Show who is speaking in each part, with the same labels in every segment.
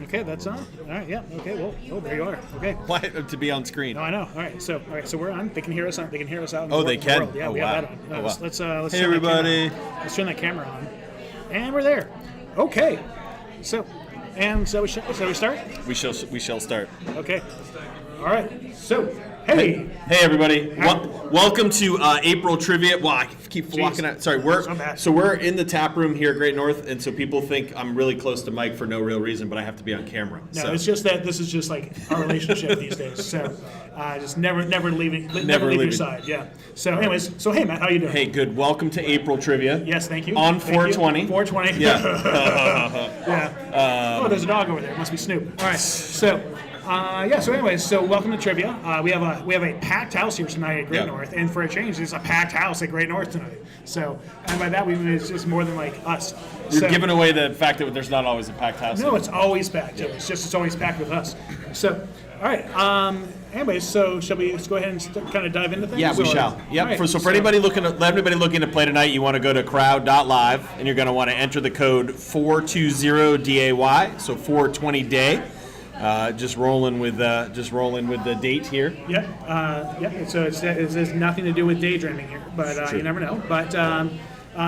Speaker 1: Okay, that's on. All right, yeah. Okay, well, oh, there you are. Okay.
Speaker 2: Why to be on screen?
Speaker 1: No, I know. All right, so we're on. They can hear us on. They can hear us out. In
Speaker 2: Oh,
Speaker 1: the
Speaker 2: they can.
Speaker 1: world. Yeah,
Speaker 2: Oh,
Speaker 1: we
Speaker 2: wow.
Speaker 1: have that on.
Speaker 2: Oh, wow.
Speaker 1: Let's
Speaker 2: Hey,
Speaker 1: turn that camera
Speaker 2: everybody.
Speaker 1: on. Let's turn that camera on, and we're there. Okay. So we start.
Speaker 2: We shall start.
Speaker 1: Okay. All right. So hey.
Speaker 2: Hey everybody! Welcome to April Trivia. Well, I keep
Speaker 1: Jeez.
Speaker 2: walking out. Sorry, we're in the tap room here at Great North, and so people think I'm really close to Mike for no real reason, but I have to be on camera.
Speaker 1: No,
Speaker 2: so.
Speaker 1: it's just that this is just like our relationship these days. So just never leaving your side. Yeah. So anyways, so hey Matt, how you doing?
Speaker 2: Hey, good. Welcome to April Trivia.
Speaker 1: Yes, thank you.
Speaker 2: On
Speaker 1: Thank
Speaker 2: 420.
Speaker 1: You. 420.
Speaker 2: Yeah.
Speaker 1: Yeah. Oh, there's a dog over there. It must be Snoop. All right. So. So anyways, so welcome to trivia. We have a packed house here tonight at Great North, and for a change, there's a packed house at Great North tonight. So, and by that we mean it's just more than like us.
Speaker 2: You're giving away the fact that there's not always a packed house.
Speaker 1: No, it's always packed. Yeah. It's always packed with us. So, all right. Anyways, so shall we just go ahead and kind of dive into things?
Speaker 2: Yeah, we shall. Yep.
Speaker 1: Right,
Speaker 2: For anybody looking to play tonight, you want to go to crowd.live, and you're going to want to enter the code 420DAY, so 420 day. Just rolling with the date here.
Speaker 1: Yeah. So it has nothing to do with daydreaming here, but you never know. But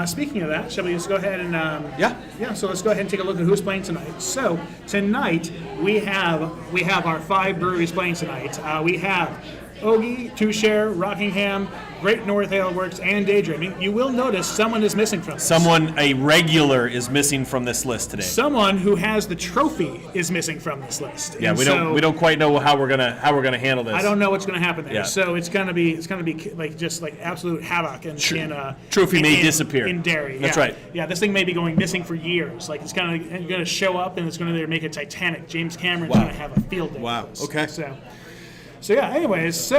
Speaker 1: speaking of that, shall we just go ahead and So let's go ahead and take a look at who's playing tonight. So tonight we have our 5 breweries playing tonight. We have Ogie, Two Share, Rockingham, Great North Ale Works, and Daydreaming. You will notice someone is missing from this.
Speaker 2: A regular is missing from this list today.
Speaker 1: Someone who has the trophy is missing from this list.
Speaker 2: Yeah, we don't quite know how we're gonna handle this.
Speaker 1: I don't know what's gonna happen there.
Speaker 2: Yeah.
Speaker 1: So it's gonna be like absolute havoc and
Speaker 2: trophy may disappear
Speaker 1: in Derry.
Speaker 2: That's
Speaker 1: yeah.
Speaker 2: right.
Speaker 1: Yeah, this thing may be going missing for years. Like it's gonna show up and it's gonna make a Titanic. James Cameron's gonna have a field day.
Speaker 2: Wow.
Speaker 1: With this.
Speaker 2: Okay.
Speaker 1: So yeah, anyways,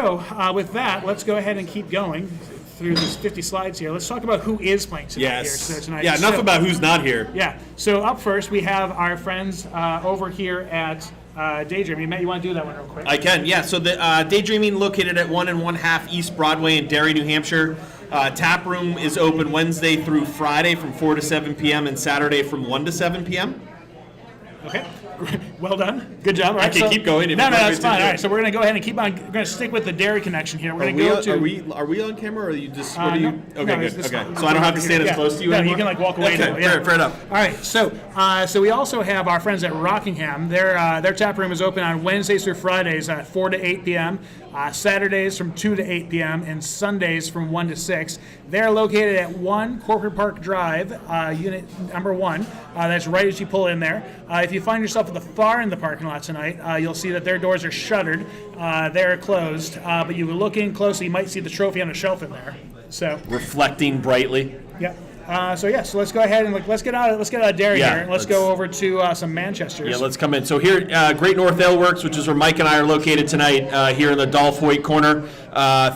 Speaker 1: with that, let's go ahead and keep going through these 50 slides here. Let's talk about who is playing tonight tonight.
Speaker 2: Yeah, enough about who's not here.
Speaker 1: Yeah, so up first we have our friends over here at Daydreaming. Matt, you want to do that one real quick?
Speaker 2: I can, yeah. So the Daydreaming located at 1 1/2 East Broadway in Derry, New Hampshire. Tap room is open Wednesday through Friday from 4 to 7 p.m. and Saturday from 1 to 7 p.m.
Speaker 1: Okay. Well done. Good job. All right,
Speaker 2: I can keep going.
Speaker 1: No, that's fine. All right, so we're going to go ahead and keep on. We're going to stick with the Derry connection here. We're going to go to.
Speaker 2: Are we on camera, or are you just?
Speaker 1: No,
Speaker 2: okay,
Speaker 1: no,
Speaker 2: good. Okay, so I don't have to stand as close to you anymore?
Speaker 1: You can walk away.
Speaker 2: Okay,
Speaker 1: now.
Speaker 2: fair enough.
Speaker 1: All right, so we also have our friends at Rockingham. Their tap room is open on Wednesdays through Fridays at 4 to 8 p.m., Saturdays from 2 to 8 p.m., and Sundays from 1 to 6. They're located at 1 Corporate Park Drive, unit number 1. That's right as you pull in there. If you find yourself at the far end of the parking lot tonight, you'll see that their doors are shuttered. They're closed, but you look in closely, you might see the trophy on a shelf in there. So
Speaker 2: reflecting brightly.
Speaker 1: Yeah. So let's go ahead and let's get out of Derry here. And let's go over to some Manchesters.
Speaker 2: Yeah, let's come in. So here, Great North Ale Works, which is where Mike and I are located tonight, here in the Dolph Hoyt corner.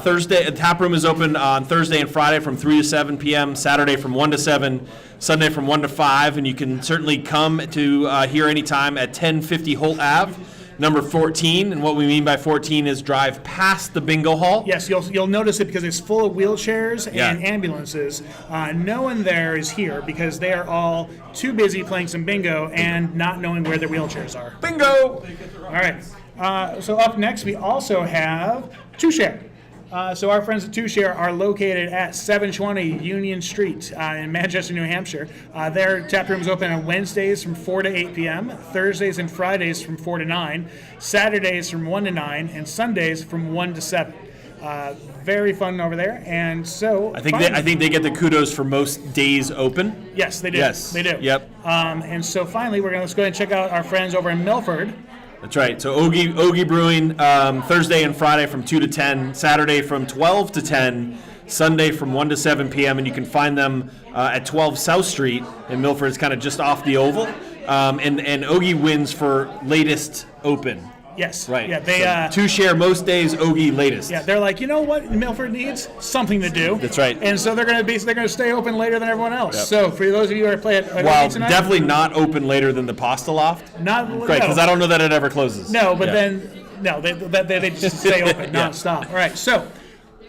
Speaker 2: Thursday, the tap room is open on Thursday and Friday from 3 to 7 p.m., Saturday from 1 to 7, Sunday from 1 to 5, and you can certainly come to here anytime at 1050 Holt Ave. Number 14, and what we mean by 14 is drive past the bingo hall.
Speaker 1: Yes, you'll notice it because it's full of wheelchairs and ambulances. No one there is here because they are all too busy playing some bingo and not knowing where their wheelchairs are.
Speaker 2: Bingo!
Speaker 1: All right. So up next, we also have Two Share. So our friends at Two Share are located at 720 Union Street in Manchester, New Hampshire. Their tap room is open on Wednesdays from 4 to 8 p.m., Thursdays and Fridays from 4 to 9, Saturdays from 1 to 9, and Sundays from 1 to 7. Very fun over there, and so
Speaker 2: I think they get the kudos for most days open.
Speaker 1: Yes, they do.
Speaker 2: Yes,
Speaker 1: they do.
Speaker 2: Yep.
Speaker 1: And so finally, let's go ahead and check out our friends over in Milford.
Speaker 2: That's right. So Ogie Brewing, Thursday and Friday from 2 to 10, Saturday from 12 to 10, Sunday from 1 to 7 p.m., and you can find them at 12 South Street in Milford. It's kind of just off the Oval. And Ogie wins for latest open.
Speaker 1: Yes.
Speaker 2: Right.
Speaker 1: Yeah, they
Speaker 2: Two Share most days, Ogie latest.
Speaker 1: Yeah, they're like, you know what Milford needs? Something to do.
Speaker 2: That's right.
Speaker 1: And so they're going to stay open later than everyone else.
Speaker 2: Yep.
Speaker 1: So for those of you who are playing tonight,
Speaker 2: definitely not open later than the Pasta Loft. Right, because I don't know that it ever closes.
Speaker 1: No, but they just stay open nonstop. All right, so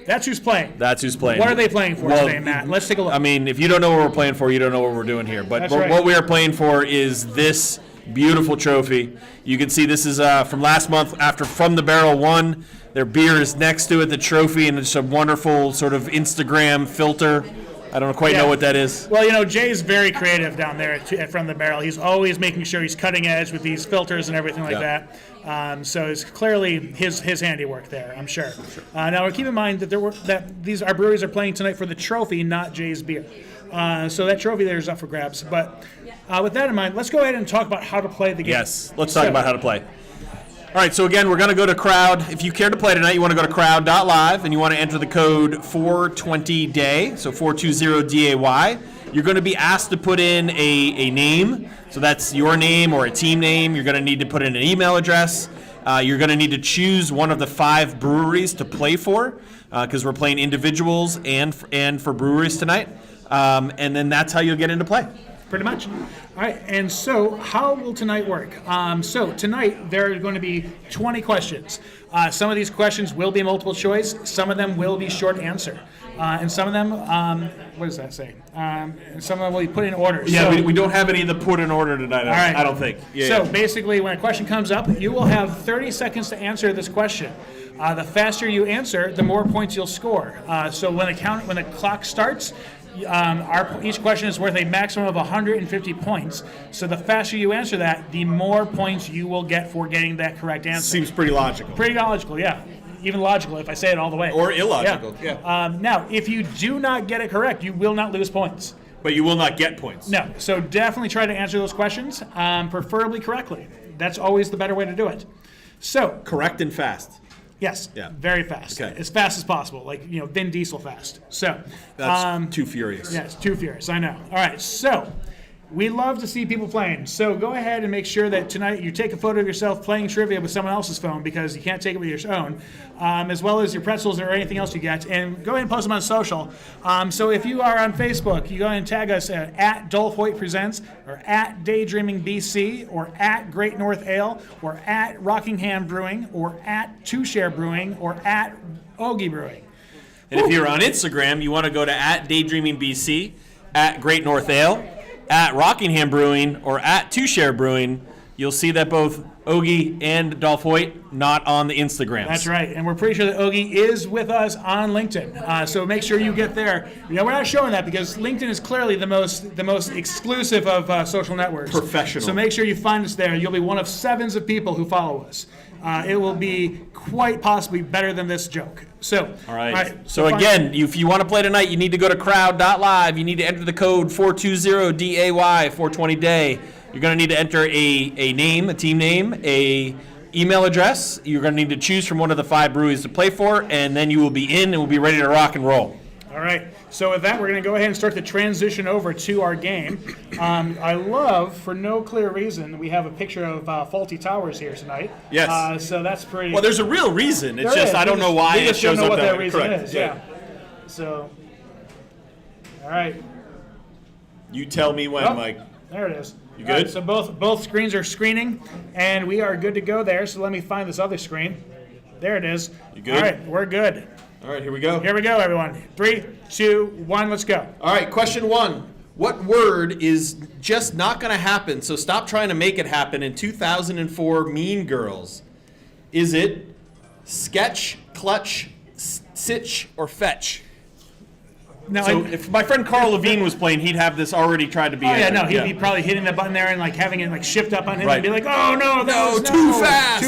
Speaker 1: that's who's playing. What are they playing for today, Matt? Let's take a look.
Speaker 2: I mean, if you don't know what we're playing for, you don't know what we're doing here. But what we are playing for is this Beautiful trophy. You can see this is from last month after From the Barrel won. Their beer is next to it, the trophy, and it's a wonderful sort of Instagram filter. I don't quite know what that is.
Speaker 1: Well, Jay's very creative down there From the Barrel. He's always making sure he's cutting edge with these filters and everything like that. So it's clearly his handiwork there, I'm sure. Now, keep in mind that our breweries are playing tonight for the trophy, not Jay's beer. So that trophy there is up for grabs. But with that in mind, let's go ahead and talk about how to play the game.
Speaker 2: Yes, let's talk about how to play. All right, so again, we're going to go to Crowd. If you care to play tonight, you want to go to crowd.live, and you want to enter the code 420DAY, so 420DAY. You're going to be asked to put in a name, so that's your name or a team name. You're going to need to put in an email address. You're going to need to choose one of the 5 breweries to play for, because we're playing individuals and for breweries tonight. And then that's how you'll get into play.
Speaker 1: Pretty much. All right, and so how will tonight work? So tonight there are going to be 20 questions. Some of these questions will be multiple choice. Some of them will be short answer. And some of them, what does that say? Some of them will be put in order.
Speaker 2: Yeah, so, we don't have any of the put in order tonight, I don't think.
Speaker 1: Basically, when a question comes up, you will have 30 seconds to answer this question. The faster you answer, the more points you'll score. So when the clock starts, each question is worth a maximum of 150 points. So the faster you answer that, the more points you will get for getting that correct answer.
Speaker 2: Seems pretty logical.
Speaker 1: Pretty logical, yeah. Even logical if I say it all the way.
Speaker 2: Or illogical, yeah.
Speaker 1: Now, if you do not get it correct, you will not lose points.
Speaker 2: But you will not get points.
Speaker 1: No. So definitely try to answer those questions, preferably correctly. That's always the better way to do it. So
Speaker 2: correct and fast.
Speaker 1: Yes, very fast.
Speaker 2: Okay.
Speaker 1: As fast as possible, like Vin Diesel fast. So
Speaker 2: that's too furious.
Speaker 1: Yes, too furious. I know. All right, so we love to see people playing. So go ahead and make sure that tonight you take a photo of yourself playing trivia with someone else's phone because you can't take it with your own, as well as your pretzels or anything else you get. And go ahead and post them on social. So if you are on Facebook, you go ahead and tag us at Dolph Hoyt Presents or at Daydreaming BC or at Great North Ale or at Rockingham Brewing or at Two Share Brewing or at Ogie Brewing.
Speaker 2: And if you're on Instagram, you want to go to at Daydreaming BC, at Great North Ale, at Rockingham Brewing, or at Two Share Brewing. You'll see that both Ogie and Dolph Hoyt not on the Instagrams.
Speaker 1: That's right, and we're pretty sure that Ogie is with us on LinkedIn. So make sure you get there. We're not showing that because LinkedIn is clearly the most exclusive of social networks.
Speaker 2: Professional.
Speaker 1: So make sure you find us there. You'll be one of 7s of people who follow us. It will be quite possibly better than this joke. So,
Speaker 2: all right. So again, if you want to play tonight, you need to go to crowd.live. You need to enter the code 420DAY, 420DAY. You're going to need to enter a name, a team name, a email address. You're going to need to choose from one of the 5 breweries to play for, and then you will be in and will be ready to rock and roll.
Speaker 1: All right. So with that, we're going to go ahead and start the transition over to our game. I love, for no clear reason, we have a picture of Faulty Towers here tonight.
Speaker 2: Yes.
Speaker 1: So that's pretty.
Speaker 2: Well, there's a real reason. It's just I don't know why it shows up that way.
Speaker 1: We just don't know what that reason is. Yeah. So, all right.
Speaker 2: You tell me when, Mike.
Speaker 1: There it is.
Speaker 2: You good?
Speaker 1: Right, so both screens are screening, and we are good to go there. So let me find this other screen. There it is.
Speaker 2: You good?
Speaker 1: All right, we're good.
Speaker 2: All right, here we go.
Speaker 1: Here we go, everyone. 3, 2, 1, let's go.
Speaker 2: All right, question 1. What word is just not going to happen, so stop trying to make it happen in 2004 Mean Girls? Is it sketch, clutch, sitch, or fetch?
Speaker 1: Now,
Speaker 2: so if my friend Carl Levine was playing, he'd have this already tried to be
Speaker 1: he'd be probably hitting the button there and having it shift up on him and be like, oh no,
Speaker 2: too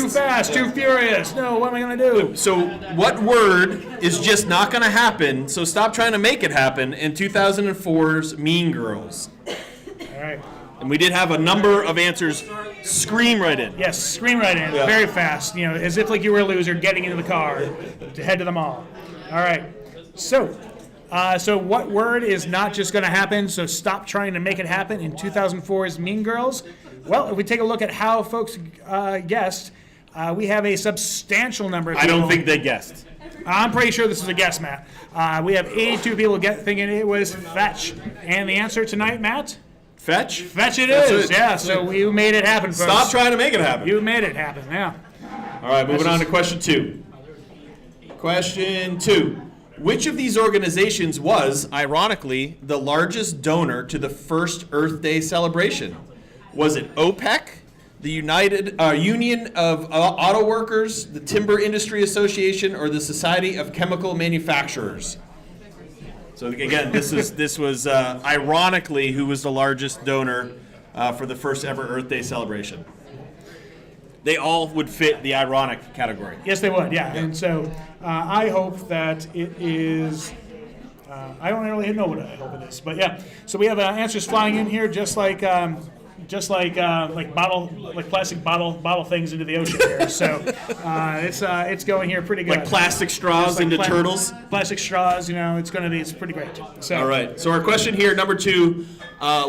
Speaker 2: fast,
Speaker 1: too furious. No, what am I going to do?
Speaker 2: So what word is just not going to happen, so stop trying to make it happen in 2004's Mean Girls?
Speaker 1: All right.
Speaker 2: And we did have a number of answers scream right in.
Speaker 1: Yes, scream right in, very fast, as if you were a loser getting into the car to head to the mall. All right, so what word is not just going to happen, so stop trying to make it happen in 2004's Mean Girls? Well, if we take a look at how folks guessed, we have a substantial number of people.
Speaker 2: I don't think they guessed.
Speaker 1: I'm pretty sure this is a guess, Matt. We have 82 people thinking it was fetch. And the answer tonight, Matt?
Speaker 2: Fetch?
Speaker 1: Fetch it is, yeah. So you made it happen, folks.
Speaker 2: Stop trying to make it happen.
Speaker 1: You made it happen, yeah.
Speaker 2: All right, moving on to question 2. Question 2. Which of these organizations was, ironically, the largest donor to the first Earth Day celebration? Was it OPEC, The Union of Auto Workers, the Timber Industry Association, or the Society of Chemical Manufacturers. So again, this was ironically who was the largest donor for the first ever Earth Day celebration. They all would fit the ironic category.
Speaker 1: Yes, they would. Yeah, and so I hope that it is. I don't really know what I hope it is, but yeah. So we have answers flying in here, just like plastic bottle things into the ocean here. So it's going here pretty good.
Speaker 2: Like plastic straws into turtles.
Speaker 1: Plastic straws, it's pretty great. So
Speaker 2: all right. So our question here, number 2,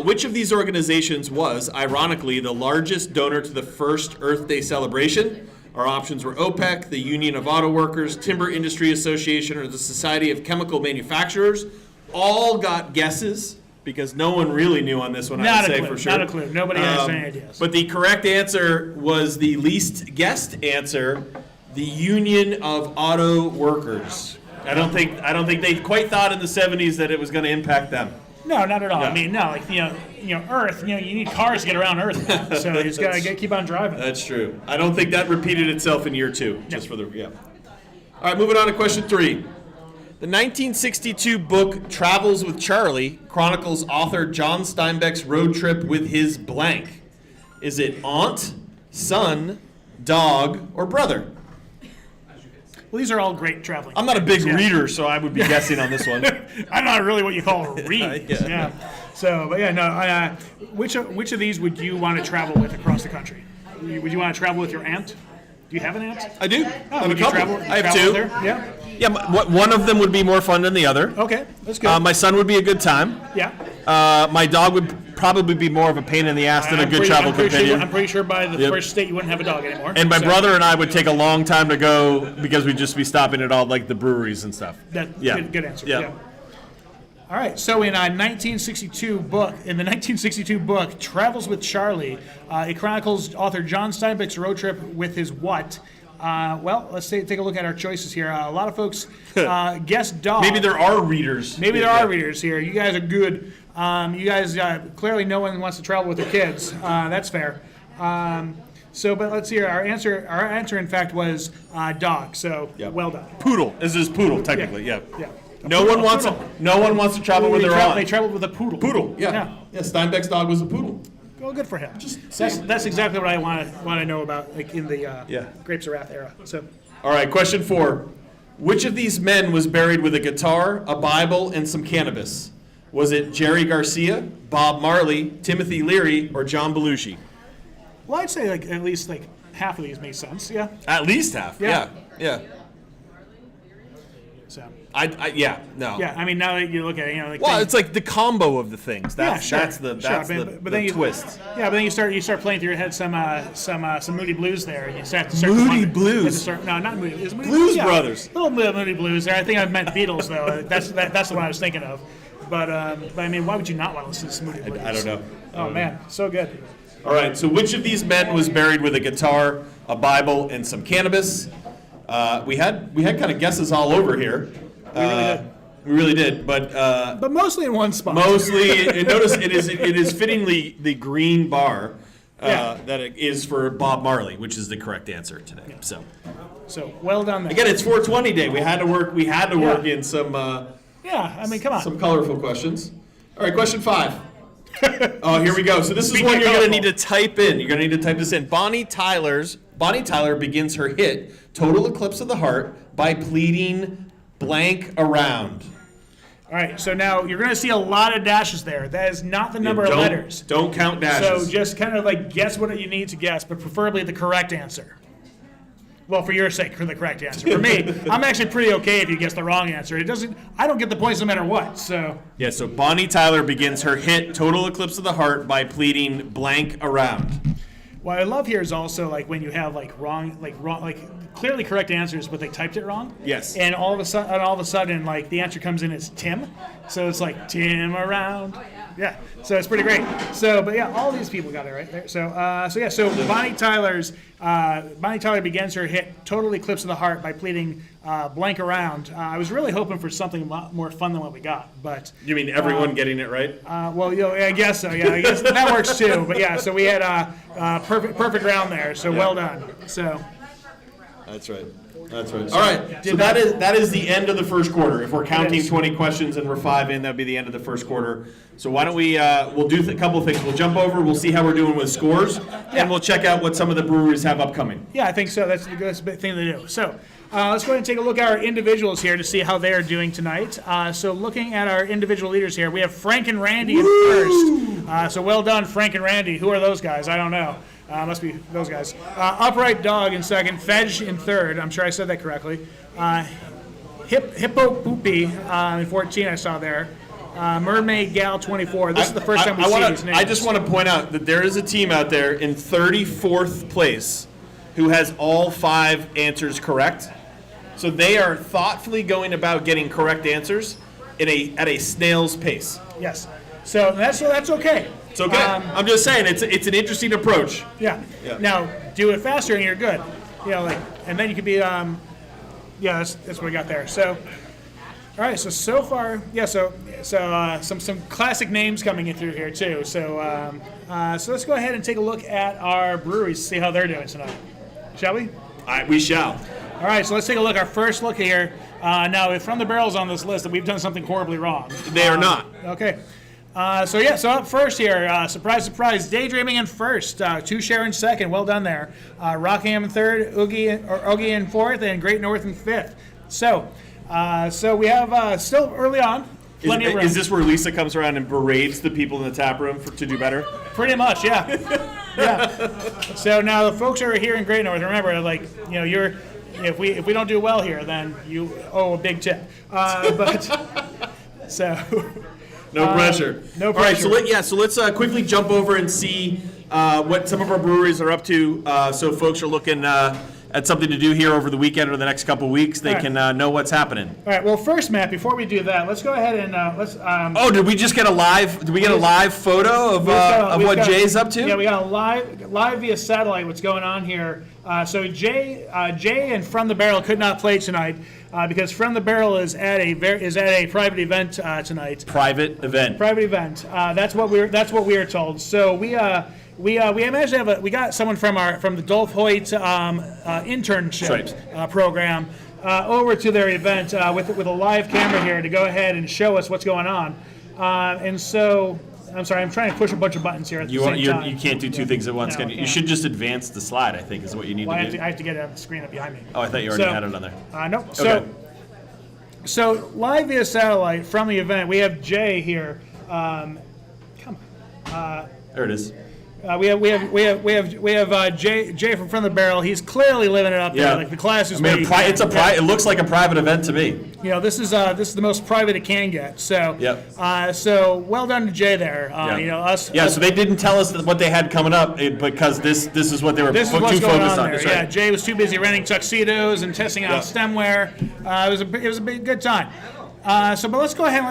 Speaker 2: which of these organizations was, ironically, the largest donor to the first Earth Day celebration? Our options were OPEC, the Union of Auto Workers, Timber Industry Association, or the Society of Chemical Manufacturers. All got guesses, because no one really knew on this one, I would say for sure.
Speaker 1: Not a clue. Nobody has any ideas.
Speaker 2: But the correct answer was the least guessed answer, the Union of Auto Workers. I don't think they quite thought in the 70s that it was going to impact them.
Speaker 1: No, not at all.
Speaker 2: Yeah.
Speaker 1: I mean, no, Earth. You need cars to get around Earth now, so you just gotta keep on driving.
Speaker 2: That's true. I don't think that repeated itself in year 2. Just for the All right, moving on to question 3. The 1962 book Travels with Charlie chronicles author John Steinbeck's road trip with his blank. Is it aunt, son, dog, or brother?
Speaker 1: Well, these are all great traveling.
Speaker 2: I'm not a big
Speaker 1: things,
Speaker 2: reader, so I would be guessing on this one.
Speaker 1: I'm not really what you call a read. Yeah. So, but yeah, no. Which of these would you want to travel with across the country? Would you want to travel with your aunt? Do you have an aunt?
Speaker 2: I do.
Speaker 1: Oh,
Speaker 2: I
Speaker 1: would you
Speaker 2: have
Speaker 1: travel
Speaker 2: 2.
Speaker 1: with her? Yeah.
Speaker 2: Yeah, one of them would be more fun than the other.
Speaker 1: Okay, that's good.
Speaker 2: My son would be a good time.
Speaker 1: Yeah.
Speaker 2: My dog would probably be more of a pain in the ass than a good travel companion.
Speaker 1: I'm pretty sure by the first state you wouldn't have a dog anymore.
Speaker 2: And my brother and I would take a long time to go because we'd just be stopping at all like the breweries and stuff.
Speaker 1: Good answer. Yeah. All right. So in the 1962 book Travels with Charlie, it chronicles author John Steinbeck's road trip with his what? Well, let's take a look at our choices here. A lot of folks guessed dog.
Speaker 2: Maybe there are readers.
Speaker 1: Maybe there are readers here. You guys are good. You guys clearly no one wants to travel with their kids. That's fair. But let's see here. Our answer in fact was dog. So well done.
Speaker 2: Poodle. This is poodle technically. Yeah. No
Speaker 1: poodle,
Speaker 2: one wants to travel with their aunt.
Speaker 1: They traveled with a poodle.
Speaker 2: Poodle. Yeah. Steinbeck's dog was a poodle.
Speaker 1: Well, good for him. That's exactly what I want to know about, like in the Grapes of Wrath era. So,
Speaker 2: all right, question 4: which of these men was buried with a guitar, a Bible, and some cannabis? Was it Jerry Garcia, Bob Marley, Timothy Leary, or John Belushi?
Speaker 1: Well, I'd say at least half of these make sense. Yeah.
Speaker 2: At least half. Yeah.
Speaker 1: So.
Speaker 2: No.
Speaker 1: Yeah, I mean, now that you look at it,
Speaker 2: it's like the combo of the things. That's the twist.
Speaker 1: Yeah, but then you start playing through your head some Moody Blues there, and you start
Speaker 2: Moody Blues.
Speaker 1: No, not Moody. It's Moody
Speaker 2: Blues Brothers.
Speaker 1: A little bit of Moody Blues there. I think I meant Beatles though. That's the one I was thinking of. But I mean, why would you not want to listen to some Moody Blues?
Speaker 2: I don't know.
Speaker 1: Oh man, so good.
Speaker 2: All right, so which of these men was buried with a guitar, a Bible, and some cannabis? We had kind of guesses all over here. We really did, but
Speaker 1: mostly in one spot.
Speaker 2: Mostly, and notice it is fittingly the green bar that it is for Bob Marley, which is the correct answer today.
Speaker 1: Yeah. So well done there.
Speaker 2: Again, it's 420 day. We had to work in some.
Speaker 1: I mean, come on.
Speaker 2: Some colorful questions. All right, question 5. Oh, here we go. So this is one you're going to need to type in. You're going to need to type this in. Bonnie Tyler begins her hit "Total Eclipse of the Heart" by pleading blank around.
Speaker 1: All right, so now you're going to see a lot of dashes there. That is not the number of letters.
Speaker 2: Don't count dashes.
Speaker 1: So just kind of guess what you need to guess, but preferably the correct answer. Well, for your sake, for the correct answer. For me, I'm actually pretty okay if you guess the wrong answer. I don't get the points no matter what. So
Speaker 2: so Bonnie Tyler begins her hit "Total Eclipse of the Heart" by pleading blank around.
Speaker 1: What I love here is also when you have wrong, clearly correct answers, but they typed it wrong.
Speaker 2: Yes.
Speaker 1: And all of a sudden, the answer comes in as Tim. So it's Tim around, Yeah, so it's pretty great. So, but yeah, all these people got it right there. So, so Bonnie Tyler begins her hit "Total Eclipse of the Heart" by pleading "Blank Around." I was really hoping for something a lot more fun than what we got, but
Speaker 2: You mean everyone getting it right?
Speaker 1: well, I guess so. Yeah, I guess that works too. But yeah, so we had perfect round there. So well done. So.
Speaker 2: That's right. That's right. All right. So that is the end of the first quarter. If we're counting 20 questions and we're 5 in, that'd be the end of the first quarter. So why don't we? We'll do a couple of things. We'll jump over. We'll see how we're doing with scores, and we'll check out what some of the breweries have upcoming.
Speaker 1: Yeah, I think so. That's a good thing to do. So. Let's go ahead and take a look at our individuals here to see how they are doing tonight. So looking at our individual leaders here, we have Frank and Randy in first. So well done, Frank and Randy. Who are those guys? I don't know. Must be those guys. Upright Dog in second. Fedge in third. I'm sure I said that correctly. Hippo Poopy in 14 I saw there. Mermaid Gal 24. This is the first time we see these names.
Speaker 2: I just want to point out that there is a team out there in 34th place who has all 5 answers correct. So they are thoughtfully going about getting correct answers at a snail's pace.
Speaker 1: Yes. So that's okay.
Speaker 2: It's okay. I'm just saying it's an interesting approach.
Speaker 1: Yeah. Now do it faster and you're good. And then you could be that's what we got there. So all right, so far, some classic names coming in through here too. So let's go ahead and take a look at our breweries, see how they're doing tonight. Shall we?
Speaker 2: We shall.
Speaker 1: All right, so let's take a look. Our first look here. Now, if From the Barrel's on this list, that we've done something horribly wrong.
Speaker 2: They are not.
Speaker 1: Okay. So up first here, surprise, surprise, Daydreaming in first, Two Share in second, well done there. Rockingham in third, Oogie in fourth, and Great North in fifth. So we have still early on. Plenty of room.
Speaker 2: Is this where Lisa comes around and berates the people in the tap room to do better?
Speaker 1: Pretty much, yeah. Yeah. So now the folks who are here in Great North, remember, if we don't do well here, then you owe a big tip.
Speaker 2: No pressure.
Speaker 1: No pressure.
Speaker 2: All right, so let's quickly jump over and see what some of our breweries are up to. So folks are looking at something to do here over the weekend or the next couple of weeks. They can know what's happening.
Speaker 1: All right. Well, first, Matt, before we do that, let's go ahead and let's.
Speaker 2: Did we just get a live? Did we get a live photo of what Jay's up to?
Speaker 1: Yeah, we got a live via satellite. What's going on here? So Jay and From the Barrel could not play tonight because From the Barrel is at a private event tonight.
Speaker 2: Private event.
Speaker 1: That's what we are told. So we managed to have we got someone from the Dolph Hoyt internship program over to their event with a live camera here to go ahead and show us what's going on. And so I'm sorry, I'm trying to push a bunch of buttons here at the same time.
Speaker 2: You can't do two things at once,
Speaker 1: No,
Speaker 2: can you? You should just advance the slide, I think, is what you need to do.
Speaker 1: I have to get it on the screen up behind me.
Speaker 2: Oh, I thought you already had it on there.
Speaker 1: No.
Speaker 2: Okay.
Speaker 1: So live via satellite from the event, we have Jay here. Come on.
Speaker 2: There it is.
Speaker 1: We have Jay from the Barrel. He's clearly living it up there. Like the class is.
Speaker 2: It looks like a private event to me.
Speaker 1: This is the most private it can get. So.
Speaker 2: Yep.
Speaker 1: So well done to Jay there.
Speaker 2: So they didn't tell us what they had coming up because this is what they were too focused on.
Speaker 1: There. Yeah. Jay was too busy renting tuxedos and testing out stemware. It was a big good time. But let's go ahead and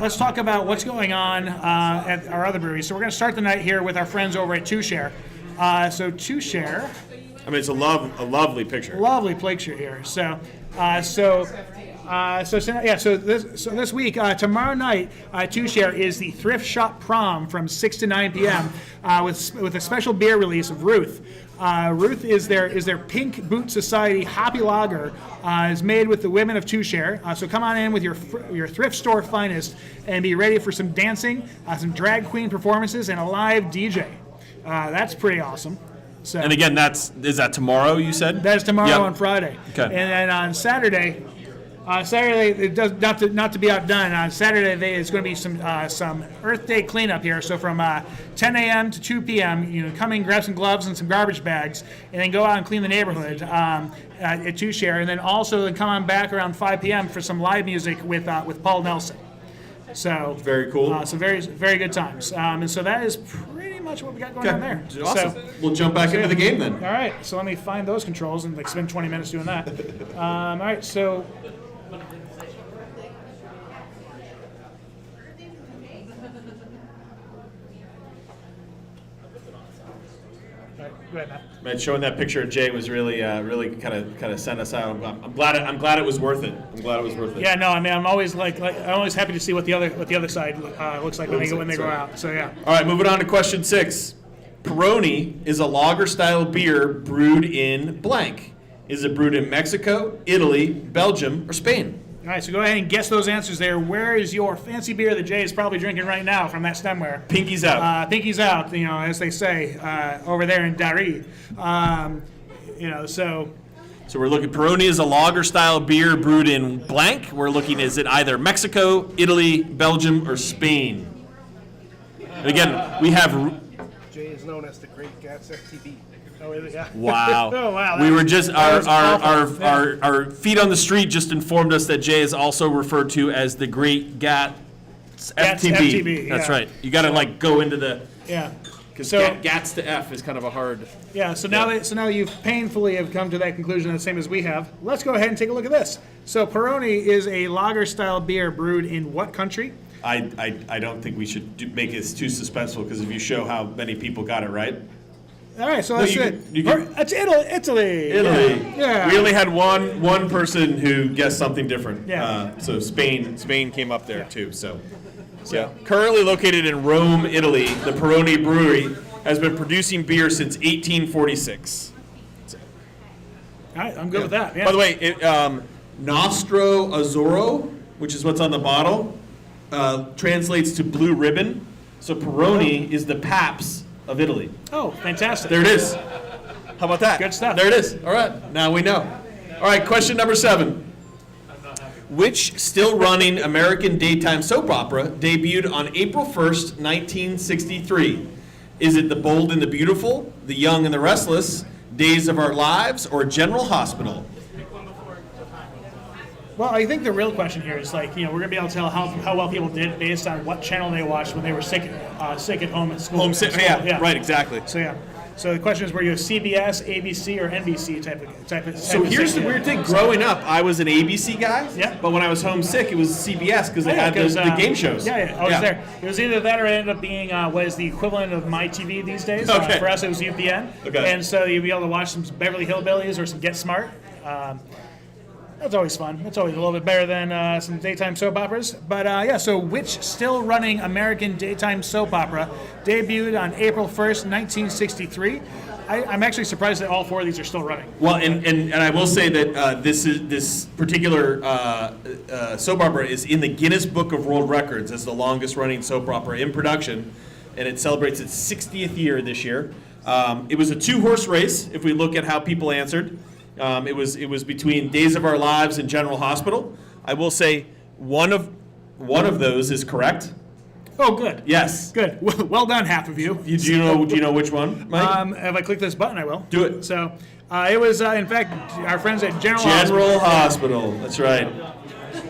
Speaker 1: let's talk about what's going on at our other breweries. So we're going to start the night here with our friends over at Two Share. So Two Share.
Speaker 2: I mean, it's a lovely picture.
Speaker 1: Lovely picture here. This week, tomorrow night, Two Share is the Thrift Shop Prom from 6 to 9 p.m. With a special beer release of Ruth. Ruth is their Pink Boot Society Hoppy Lager. Is made with the women of Two Share. So come on in with your thrift store finest and be ready for some dancing, some drag queen performances, and a live DJ. That's pretty awesome. So,
Speaker 2: and again, is that tomorrow? You said
Speaker 1: that is tomorrow on Friday.
Speaker 2: Okay.
Speaker 1: And then on Saturday, it does not to be outdone. On Saturday, there's going to be some Earth Day cleanup here. So from 10 a.m. to 2 p.m., come in, grab some gloves and some garbage bags, and then go out and clean the neighborhood at Two Share. And then also come on back around 5 p.m. for some live music with Paul Nelson. So
Speaker 2: very cool.
Speaker 1: So very very good times. And so that is pretty much what we got going on there.
Speaker 2: Awesome.
Speaker 1: So,
Speaker 2: we'll jump back into the game then.
Speaker 1: All right. So let me find those controls and spend 20 minutes doing that. All right. So. Go ahead, Matt.
Speaker 2: Man, showing that picture of Jay was really kind of sent us out. I'm glad it was worth it. I'm glad it was worth it.
Speaker 1: Yeah, no, I mean, I'm always I'm always happy to see what the other side looks like when they go out. So yeah.
Speaker 2: All right, moving on to question 6. Peroni is a lager-style beer brewed in blank. Is it brewed in Mexico, Italy, Belgium, or Spain?
Speaker 1: All right, so go ahead and guess those answers there. Where is your fancy beer that Jay is probably drinking right now from that stemware?
Speaker 2: Pinky's out.
Speaker 1: Pinky's out, as they say over there in Dari. So
Speaker 2: So we're looking, Peroni is a lager-style beer brewed in blank. We're looking, is it either Mexico, Italy, Belgium, or Spain? And again, we have...
Speaker 3: Jay is known as the Great Gats FTB.
Speaker 1: Oh, is it? Yeah.
Speaker 2: Wow.
Speaker 1: Oh, wow.
Speaker 2: We were just,
Speaker 1: was awful.
Speaker 2: our feet on the street just informed us that Jay is also referred to as the Great Gats FTB.
Speaker 1: FTB,
Speaker 2: That's
Speaker 1: yeah.
Speaker 2: right. You got to go into the,
Speaker 1: Yeah.
Speaker 2: because
Speaker 1: So-
Speaker 2: Gats to F is kind of a hard.
Speaker 1: Yeah, so now you've painfully have come to that conclusion the same as we have. Let's go ahead and take a look at this. So Peroni is a lager-style beer brewed in what country?
Speaker 2: I don't think we should make it too suspenseful, because if you show how many people got it right.
Speaker 1: All right, so that's
Speaker 2: you
Speaker 1: it.
Speaker 2: can- you can-
Speaker 1: It's Italy.
Speaker 2: Italy.
Speaker 1: Yeah.
Speaker 2: We only had one person who guessed something different.
Speaker 1: Yeah.
Speaker 2: So Spain came up there too. So yeah. Currently located in Rome, Italy, the Peroni Brewery has been producing beer since 1846.
Speaker 1: All right, I'm good with that. Yeah.
Speaker 2: By the way, Nostro Azzurro, which is what's on the bottle, translates to blue ribbon. So Peroni is the Pabst of Italy.
Speaker 1: Oh, fantastic.
Speaker 2: There it is. How about that?
Speaker 1: Good stuff.
Speaker 2: There it is. All right. Now we know. All right. Question number 7. Which still running American daytime soap opera debuted on April 1st, 1963? Is it The Bold and the Beautiful, The Young and the Restless, Days of Our Lives, or General Hospital?
Speaker 1: Well, I think the real question here is we're going to be able to tell how well people did based on what channel they watched when they were sick at home at school.
Speaker 2: Right, exactly.
Speaker 1: So yeah. So the question is, were you a CBS, ABC, or NBC type of?
Speaker 2: So here's the weird thing. Growing up, I was an ABC guy.
Speaker 1: Yeah.
Speaker 2: But when I was homesick, it was CBS because they had the game shows.
Speaker 1: Yeah, I was there. It was either that or it ended up being what is the equivalent of MyTV these days.
Speaker 2: Okay.
Speaker 1: For us, it was UPN.
Speaker 2: Okay.
Speaker 1: And so you'd be able to watch some Beverly Hillbillies or some Get Smart. That's always fun. It's always a little bit better than some daytime soap operas. But so which still running American daytime soap opera debuted on April 1st, 1963? I'm actually surprised that all 4 of these are still running.
Speaker 2: Well, and I will say that this particular soap opera is in the Guinness Book of World Records as the longest running soap opera in production, and it celebrates its 60th year this year. It was a 2-horse race if we look at how people answered. It was between Days of Our Lives and General Hospital. I will say one of those is correct.
Speaker 1: Oh, good.
Speaker 2: Yes.
Speaker 1: Good. Well done, half of you.
Speaker 2: Do you know which one, Mike?
Speaker 1: If I click this button, I will.
Speaker 2: Do it.
Speaker 1: So it was, in fact, our friends at General
Speaker 2: Hospital. That's right.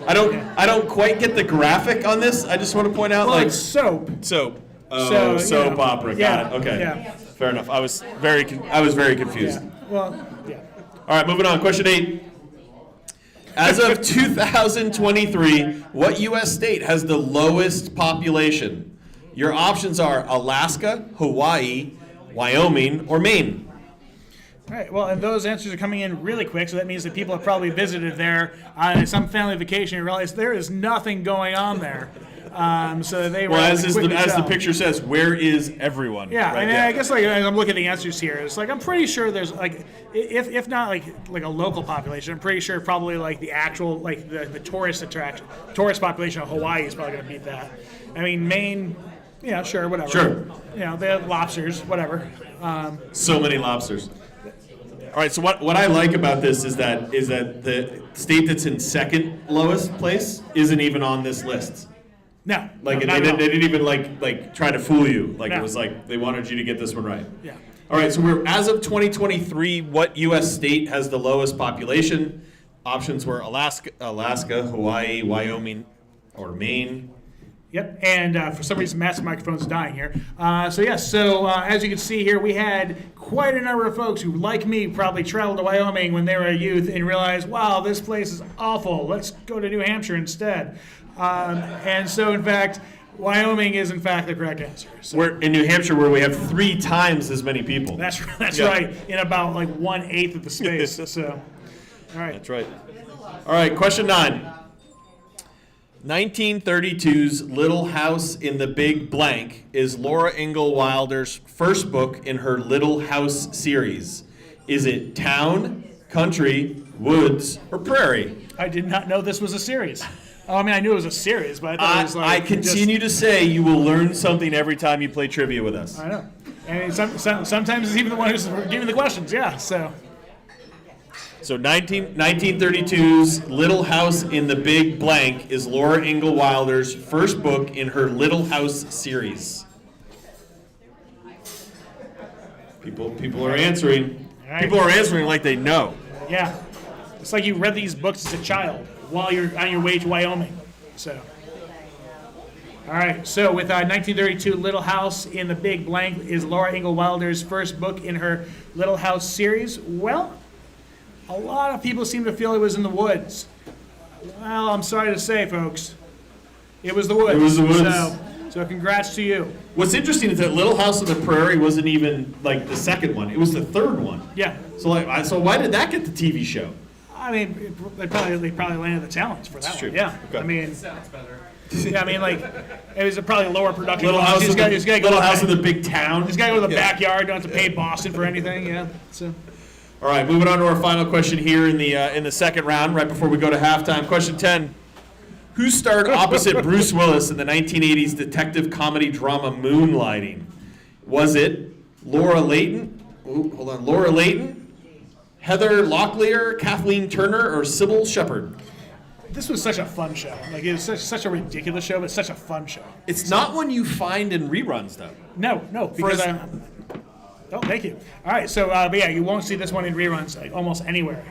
Speaker 2: I don't quite get the graphic on this. I just want to point out,
Speaker 1: Well, it's soap.
Speaker 2: soap.
Speaker 1: So,
Speaker 2: Soap opera.
Speaker 1: yeah,
Speaker 2: Got it. Okay.
Speaker 1: yeah.
Speaker 2: Fair enough. I was very confused.
Speaker 1: Yeah. Well, yeah.
Speaker 2: All right, moving on. Question 8. As of 2023, what U.S. state has the lowest population? Your options are Alaska, Hawaii, Wyoming, or Maine.
Speaker 1: All right. Well, and those answers are coming in really quick, so that means that people have probably visited there on some family vacation and realized there is nothing going on there. So they were
Speaker 2: Well,
Speaker 1: able
Speaker 2: as
Speaker 1: to
Speaker 2: the
Speaker 1: quickly tell.
Speaker 2: picture says, where is everyone?
Speaker 1: Yeah,
Speaker 2: Right,
Speaker 1: I mean, I guess as I'm looking at the answers here, it's I'm pretty sure there's if not like a local population, I'm pretty sure probably the actual the tourist population of Hawaii is probably going to beat that. I mean, Maine, yeah, sure, whatever.
Speaker 2: Sure.
Speaker 1: They have lobsters, whatever.
Speaker 2: So many lobsters. All right, so what I like about this is that the state that's in second lowest place isn't even on this list.
Speaker 1: No,
Speaker 2: They
Speaker 1: not at all.
Speaker 2: didn't even like try to fool you. It
Speaker 1: No.
Speaker 2: was they wanted you to get this one right.
Speaker 1: Yeah.
Speaker 2: All right, so we're as of 2023, what U.S. state has the lowest population? Options were Alaska, Hawaii, Wyoming, or Maine.
Speaker 1: Yep, and for some reason, Matt's microphone's dying here. So as you can see here, we had quite a number of folks who, like me, probably traveled to Wyoming when they were a youth and realized, wow, this place is awful. Let's go to New Hampshire instead. And so, in fact, Wyoming is in fact the correct answer. So
Speaker 2: We're in New Hampshire, where we have 3 times as many people.
Speaker 1: that's
Speaker 2: Yeah.
Speaker 1: right, in about like 1/8 of the space. So, all right.
Speaker 2: That's right. All right, question 9. 1932's Little House in the Big Blank is Laura Ingalls Wilder's first book in her Little House series. Is it town, country, woods, or prairie?
Speaker 1: I did not know this was a series. Oh, I mean, I knew it was a series, but I thought it was like
Speaker 2: I continue to say you will learn something every time you play trivia with us.
Speaker 1: I know. And sometimes it's even the one who's giving the questions. Yeah. So.
Speaker 2: So 1932's Little House in the Big Blank is Laura Ingalls Wilder's first book in her Little House series. People are answering.
Speaker 1: All right.
Speaker 2: People are answering like they know.
Speaker 1: Yeah. It's like you read these books as a child while you're on your way to Wyoming. So. All right. So with 1932, Little House in the Big Blank is Laura Ingalls Wilder's first book in her Little House series. Well, a lot of people seem to feel it was in the woods. Well, I'm sorry to say, folks, it was the woods.
Speaker 2: It was the woods.
Speaker 1: So congrats to you.
Speaker 2: What's interesting is that Little House on the Prairie wasn't even like the second one. It was the third one.
Speaker 1: Yeah.
Speaker 2: So why did that get the TV show?
Speaker 1: I mean, they probably landed the talents for that
Speaker 2: That's true.
Speaker 1: one. Yeah.
Speaker 2: Okay.
Speaker 1: I mean, sounds better. Yeah, I mean, like, it was probably a lower production.
Speaker 2: Little House,
Speaker 1: He's gotta go
Speaker 2: Little
Speaker 1: to
Speaker 2: House
Speaker 1: the-
Speaker 2: in the Big Town.
Speaker 1: He's got to go to the
Speaker 2: Yeah.
Speaker 1: backyard. Don't have to pay Boston for anything. Yeah. So.
Speaker 2: All right, moving on to our final question here in the second round, right before we go to halftime. Question 10: Who starred opposite Bruce Willis in the 1980s detective comedy drama Moonlighting? Was it Laura Layton? Laura Layton, Heather Locklear, Kathleen Turner, or Sybil Shepherd?
Speaker 1: This was such a fun show. Like, it was such a ridiculous show, but such a fun show.
Speaker 2: It's not one you find in reruns, though.
Speaker 1: No, because oh, thank you. All right, so but yeah, you won't see this one in reruns like, almost anywhere.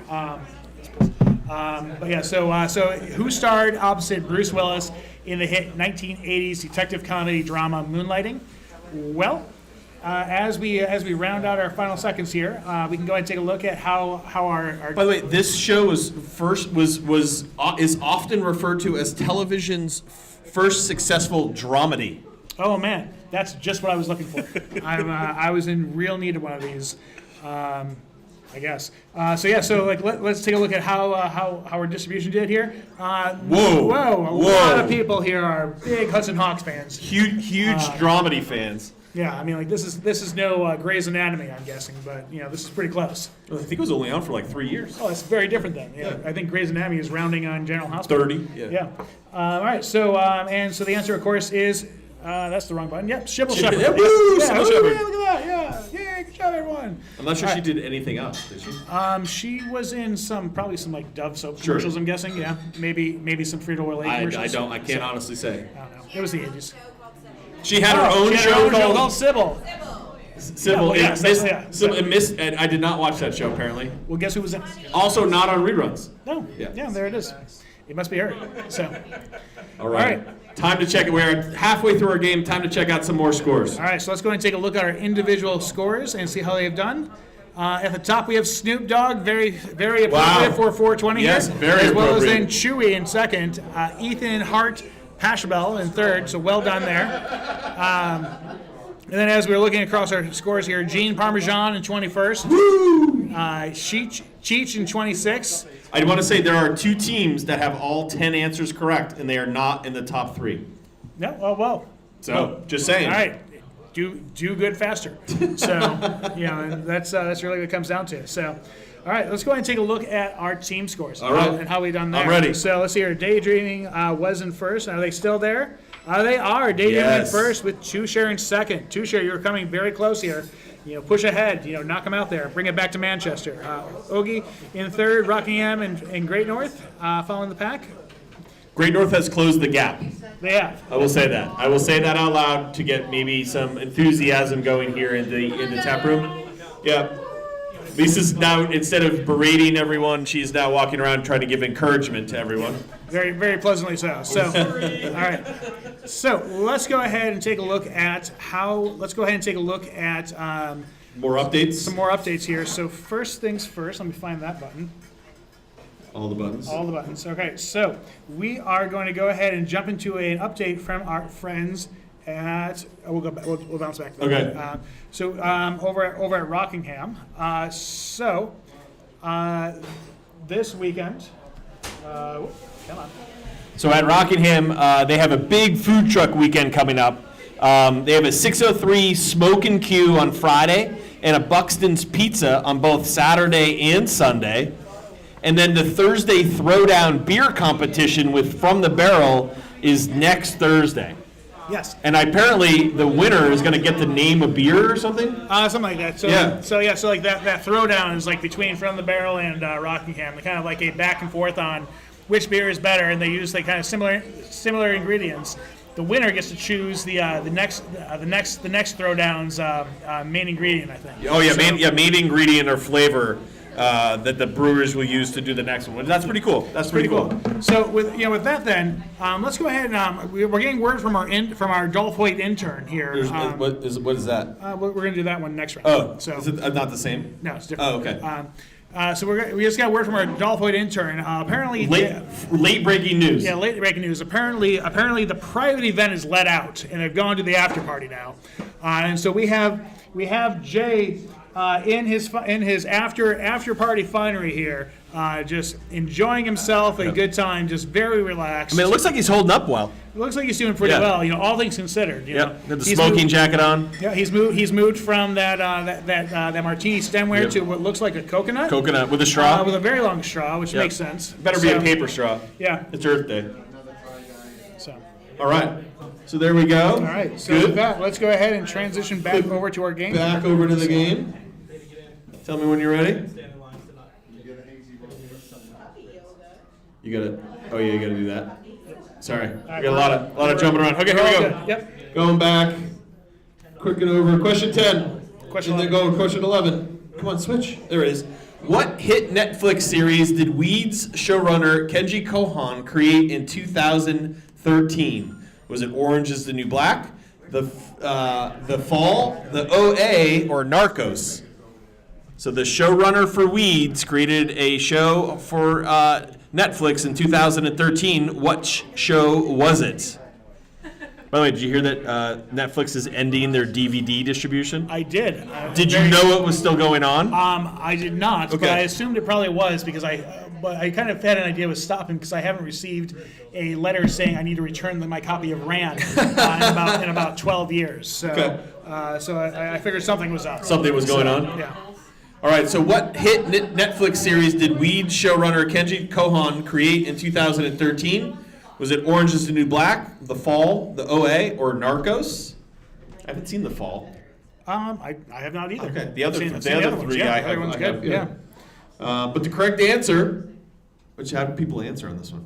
Speaker 1: But yeah, so who starred opposite Bruce Willis in the hit 1980s detective comedy drama Moonlighting? Well, as we round out our final seconds here, we can go ahead and take a look at how our
Speaker 2: By the way, this show is often referred to as television's first successful dramedy.
Speaker 1: oh man, that's just what I was looking for. I was in real need of one of these. I guess. So like let's take a look at how our distribution did here.
Speaker 2: Whoa.
Speaker 1: A lot of people here are big Hudson Hawks fans.
Speaker 2: Huge dramedy fans.
Speaker 1: Yeah, I mean like this is no Grey's Anatomy, I'm guessing, but this is pretty close.
Speaker 2: I think it was only on for like 3 years.
Speaker 1: Oh, it's very different then. Yeah, I think Grey's Anatomy is rounding on General Hospital.
Speaker 2: 30.
Speaker 1: Yeah. All right. So so the answer, of course, is that's the wrong button. Yep, Sybil Shepherd.
Speaker 2: Yeah, woo,
Speaker 1: Yeah,
Speaker 2: Sybil
Speaker 1: woo,
Speaker 2: Shepherd.
Speaker 1: yeah, look at that. Yeah, good job, everyone.
Speaker 2: I'm not sure
Speaker 1: All
Speaker 2: she
Speaker 1: right.
Speaker 2: did anything else, did she?
Speaker 1: She was in probably some like Dove soap commercials. I'm guessing. Yeah, maybe some Frito-Lay commercials.
Speaker 2: I can't honestly say.
Speaker 1: I don't know. It was the 80s.
Speaker 2: She had her own
Speaker 1: She had her
Speaker 2: show
Speaker 1: own
Speaker 2: called
Speaker 1: Sybil.
Speaker 2: Sybil.
Speaker 1: Yeah,
Speaker 2: Sybil, and I did not watch that show apparently.
Speaker 1: Well, guess who was in it?
Speaker 2: Also not on reruns.
Speaker 1: No.
Speaker 2: Yeah.
Speaker 1: Yeah, there it is. It must be her. So,
Speaker 2: All right. Time to check it. We're halfway through our game. Time to check out some more scores.
Speaker 1: all right. So let's go and take a look at our individual scores and see how they've done. At the top, we have Snoop Dogg, very appropriate
Speaker 2: Wow.
Speaker 1: for 420
Speaker 2: Yes,
Speaker 1: here.
Speaker 2: very
Speaker 1: as well
Speaker 2: appropriate.
Speaker 1: as then Chewy in second, Ethan Hart Pashabel in third. So well done there. And then as we're looking across our scores here, Gene Parmesan in 21st. Woo! Cheech in 26th.
Speaker 2: I want to say there are 2 teams that have all 10 answers correct, and they are not in the top 3.
Speaker 1: No, well.
Speaker 2: So, just saying.
Speaker 1: All right. Do good faster. So, and that's really what it comes down to. So, all right, let's go ahead and take a look at our team scores.
Speaker 2: All right.
Speaker 1: And how we done there.
Speaker 2: I'm ready.
Speaker 1: So let's see here. Daydreaming was in first. Are they still there? They are. Daydreaming
Speaker 2: Yes.
Speaker 1: in first with Two Share in second. Two Share, you're coming very close here. Push ahead. Knock them out there. Bring it back to Manchester. Ogie in third. Rockingham and Great North following the pack.
Speaker 2: Great North has closed the gap.
Speaker 1: They have.
Speaker 2: I will say that. I will say that out loud to get maybe some enthusiasm going here in the tap room. Yeah. Lisa's now, instead of berating everyone, she's now walking around trying to give encouragement to everyone.
Speaker 1: Very, very pleasantly so. So, all right. So let's go ahead and take a look at
Speaker 2: More updates?
Speaker 1: some more updates here. So first things first, let me find that button.
Speaker 2: All the buttons.
Speaker 1: All the buttons. Okay, so we are going to go ahead and jump into an update from our friends at. We'll go back. We'll bounce back.
Speaker 2: Okay.
Speaker 1: Over at Rockingham. This weekend. Come on.
Speaker 2: So at Rockingham, they have a big food truck weekend coming up. They have a 603 Smoke and Q on Friday and a Buxton's Pizza on both Saturday and Sunday. And then the Thursday Throwdown beer competition with From the Barrel is next Thursday.
Speaker 1: Yes.
Speaker 2: And apparently the winner is going to get to name a beer or something?
Speaker 1: Something like that. So,
Speaker 2: Yeah.
Speaker 1: So like that throwdown is like between From the Barrel and Rockingham. They're kind of like a back and forth on which beer is better, and they use like kind of similar ingredients. The winner gets to choose the next throwdown's main ingredient, I think.
Speaker 2: Oh yeah, main ingredient or flavor that the brewers will use to do the next one. That's pretty cool. That's pretty cool.
Speaker 1: So with that then, let's go ahead and we're getting word from our Dolph Hoyt intern here.
Speaker 2: What is that?
Speaker 1: We're going to do that one next round.
Speaker 2: Oh,
Speaker 1: so
Speaker 2: is it not the same?
Speaker 1: no, it's different.
Speaker 2: Oh, okay.
Speaker 1: So we just got word from our Dolph Hoyt intern. Apparently,
Speaker 2: Late breaking news.
Speaker 1: yeah, late breaking news. Apparently, the private event is let out, and they've gone to the after party now. And so we have Jay in his after party finery here, just enjoying himself, a good time, just very relaxed.
Speaker 2: I mean, it looks like he's holding up well.
Speaker 1: It looks like he's doing pretty
Speaker 2: Yeah.
Speaker 1: well. All things considered. You know.
Speaker 2: Yep. Got the
Speaker 1: He's
Speaker 2: smoking
Speaker 1: moved-
Speaker 2: jacket on.
Speaker 1: Yeah, he's moved from that martini stemware
Speaker 2: Yep.
Speaker 1: to what looks like a coconut.
Speaker 2: Coconut with a straw.
Speaker 1: With a very long straw, which
Speaker 2: Yep.
Speaker 1: makes sense.
Speaker 2: Better be
Speaker 1: So,
Speaker 2: a paper straw.
Speaker 1: Yeah.
Speaker 2: It's Earth Day.
Speaker 1: So.
Speaker 2: All right. So there we go.
Speaker 1: All right. So with that, let's go ahead and transition back over to our game.
Speaker 2: Back over to the game. Tell me when you're ready. You gotta. Oh yeah, you gotta do that. Sorry, I got a lot of jumping around. Okay, here we go.
Speaker 1: Yep.
Speaker 2: Going back. Quick and over. Question 10.
Speaker 1: Question
Speaker 2: And then go to question 11. Come on, switch. There it is. What hit Netflix series did Weeds showrunner Kenji Kohan create in 2013? Was it Orange is the New Black, The Fall, The OA, or Narcos? So the showrunner for Weeds created a show for Netflix in 2013. What show was it? By the way, did you hear that Netflix is ending their DVD distribution?
Speaker 1: I did.
Speaker 2: Did you know it was still going on?
Speaker 1: I did not, but
Speaker 2: Okay.
Speaker 1: I assumed it probably was because but I kind of had an idea it was stopping because I haven't received a letter saying I need to return my copy of Rand in about 12 years. So,
Speaker 2: Okay.
Speaker 1: so I figured something was up.
Speaker 2: Something was going on?
Speaker 1: Yeah.
Speaker 2: All right, so what hit Netflix series did Weeds showrunner Kenji Kohan create in 2013? Was it Orange is the New Black, The Fall, The OA, or Narcos? I haven't seen The Fall.
Speaker 1: I have not either.
Speaker 2: Okay, the other
Speaker 1: I've seen
Speaker 2: ones,
Speaker 1: yeah,
Speaker 2: I
Speaker 1: the other
Speaker 2: have.
Speaker 1: one's
Speaker 2: I
Speaker 1: good.
Speaker 2: have,
Speaker 1: Yeah.
Speaker 2: But the correct answer, which how did people answer on this one?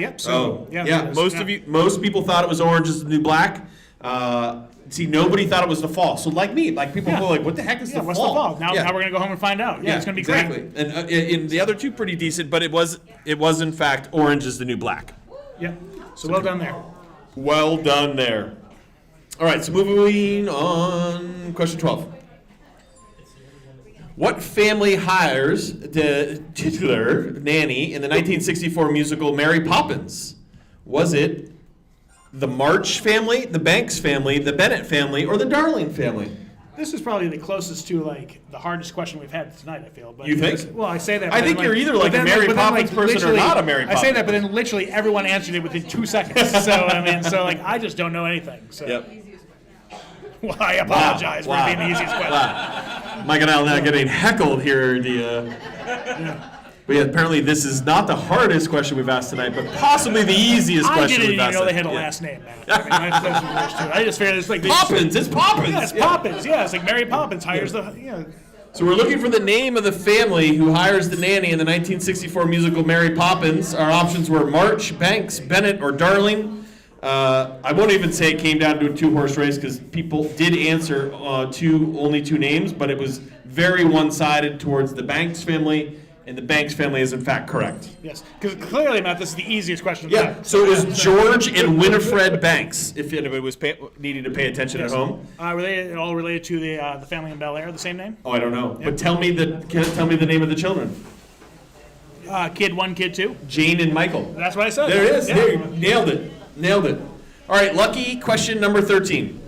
Speaker 1: Yep. So
Speaker 2: yeah. Most people thought it was Orange is the New Black. See, nobody thought it was The Fall. So like me, people
Speaker 1: Yeah.
Speaker 2: were like, "What the heck is
Speaker 1: Yeah,
Speaker 2: The
Speaker 1: what's
Speaker 2: Fall?"
Speaker 1: the fall? Now we're gonna go home and find out. Yeah, it's gonna be
Speaker 2: exactly.
Speaker 1: great.
Speaker 2: And in the other two, pretty decent, but it was in fact Orange is the New Black.
Speaker 1: Yeah. So well done there.
Speaker 2: Well done there. All right, so moving on. Question 12. What family hires the titular nanny in the 1964 musical Mary Poppins? Was it the March family, the Banks family, the Bennett family, or the Darling family?
Speaker 1: This is probably the closest to the hardest question we've had tonight. I feel. But
Speaker 2: You think?
Speaker 1: Well, I say that.
Speaker 2: I
Speaker 1: but
Speaker 2: think
Speaker 1: then,
Speaker 2: you're either
Speaker 1: but
Speaker 2: like a
Speaker 1: then,
Speaker 2: Mary
Speaker 1: but then,
Speaker 2: Poppins person or
Speaker 1: literally-
Speaker 2: not a Mary
Speaker 1: I say
Speaker 2: Poppins.
Speaker 1: that, but then literally everyone answered it within 2 seconds. So I just don't know anything. So.
Speaker 2: Yep.
Speaker 1: Well, I apologize
Speaker 2: Wow.
Speaker 1: for being the easiest question.
Speaker 2: Wow. Mike and I are now getting heckled here. But yeah, apparently this is not the hardest question we've asked tonight, but possibly the easiest
Speaker 1: I
Speaker 2: question
Speaker 1: didn't
Speaker 2: we've
Speaker 1: even
Speaker 2: asked
Speaker 1: know they
Speaker 2: tonight.
Speaker 1: had a
Speaker 2: Yeah.
Speaker 1: last name, man. I mean, that's the worst, too. I just figured it's like
Speaker 2: Poppins, it's Poppins.
Speaker 1: Yeah, it's Poppins. Yeah, it's like Mary Poppins hires
Speaker 2: So we're looking for the name of the family who hires the nanny in the 1964 musical Mary Poppins. Our options were March, Banks, Bennett, or Darling. I won't even say it came down to a two-horse race because people did answer only two names, but it was very one-sided towards the Banks family, and the Banks family is in fact correct.
Speaker 1: Yes, because clearly, Matt, this is the easiest question.
Speaker 2: Yeah, so it was George and Winifred Banks, if anybody was needing to pay attention at home.
Speaker 1: Were they all related to the family in Bel Air, the same name?
Speaker 2: Oh, I don't know. But tell me the name of the children.
Speaker 1: Kid 1, Kid 2.
Speaker 2: Jane and Michael.
Speaker 1: That's what I said.
Speaker 2: There it is.
Speaker 1: Yeah.
Speaker 2: There, you nailed it. Nailed it. All right, lucky question number 13.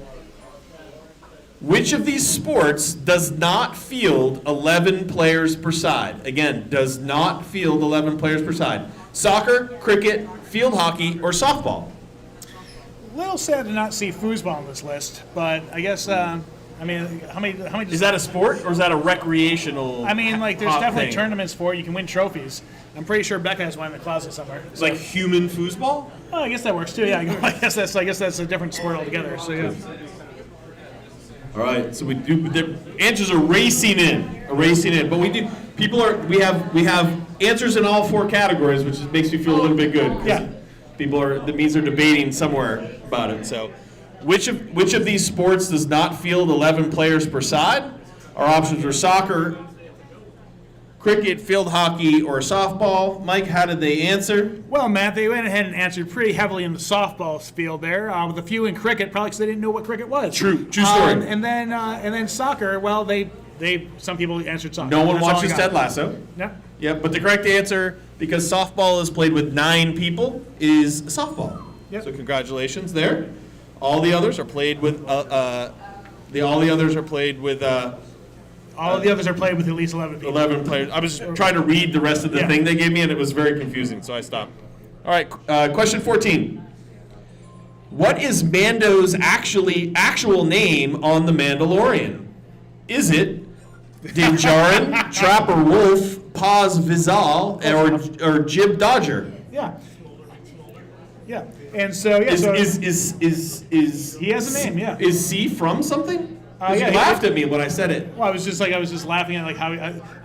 Speaker 2: Which of these sports does not field 11 players per side? Again, does not field 11 players per side. Soccer, cricket, field hockey, or softball?
Speaker 1: A little sad to not see foosball on this list, but I guess, I mean, how many?
Speaker 2: Is that a sport or is that a recreational?
Speaker 1: I mean, like, there's
Speaker 2: hop
Speaker 1: definitely
Speaker 2: thing?
Speaker 1: tournaments for it. You can win trophies. I'm pretty sure Becca has one in the closet somewhere.
Speaker 2: It's like human foosball?
Speaker 1: Oh, I guess that works too. Yeah, I guess that's a different sport altogether. So yeah.
Speaker 2: All right, so we do. The answers are racing in, but we do. We have answers in all 4 categories, which makes me feel a little bit good. 'Cause
Speaker 1: Yeah.
Speaker 2: that means they're debating somewhere about it. So, which of these sports does not field 11 players per side? Our options were soccer, cricket, field hockey, or softball. Mike, how did they answer?
Speaker 1: Well, Matt, they went ahead and answered pretty heavily in the softball field there, with a few in cricket, probably because they didn't know what cricket was.
Speaker 2: True story.
Speaker 1: And then soccer. Well, some people answered soccer.
Speaker 2: No one
Speaker 1: That's all I
Speaker 2: watches
Speaker 1: got.
Speaker 2: Ted Lasso.
Speaker 1: Yeah.
Speaker 2: Yep, but the correct answer, because softball is played with 9 people, is softball.
Speaker 1: Yep.
Speaker 2: So congratulations there. All the others are played with. All the others are played with
Speaker 1: All of the others are played with at least 11 people.
Speaker 2: 11 players. I was trying to read the rest of the
Speaker 1: Yeah.
Speaker 2: thing they gave me, and it was very confusing, so I stopped. All right, question 14. What is Mando's actual name on The Mandalorian? Is it Din Djarin, Trapper Wolf, Paz Vizal, or Jib Dodger?
Speaker 1: Yeah. Yeah. And so yeah.
Speaker 2: Is
Speaker 1: He has a name, yeah.
Speaker 2: Is C from something? 'Cause
Speaker 1: yeah,
Speaker 2: you
Speaker 1: he-
Speaker 2: laughed at me when I said it.
Speaker 1: Well, I was just laughing at like how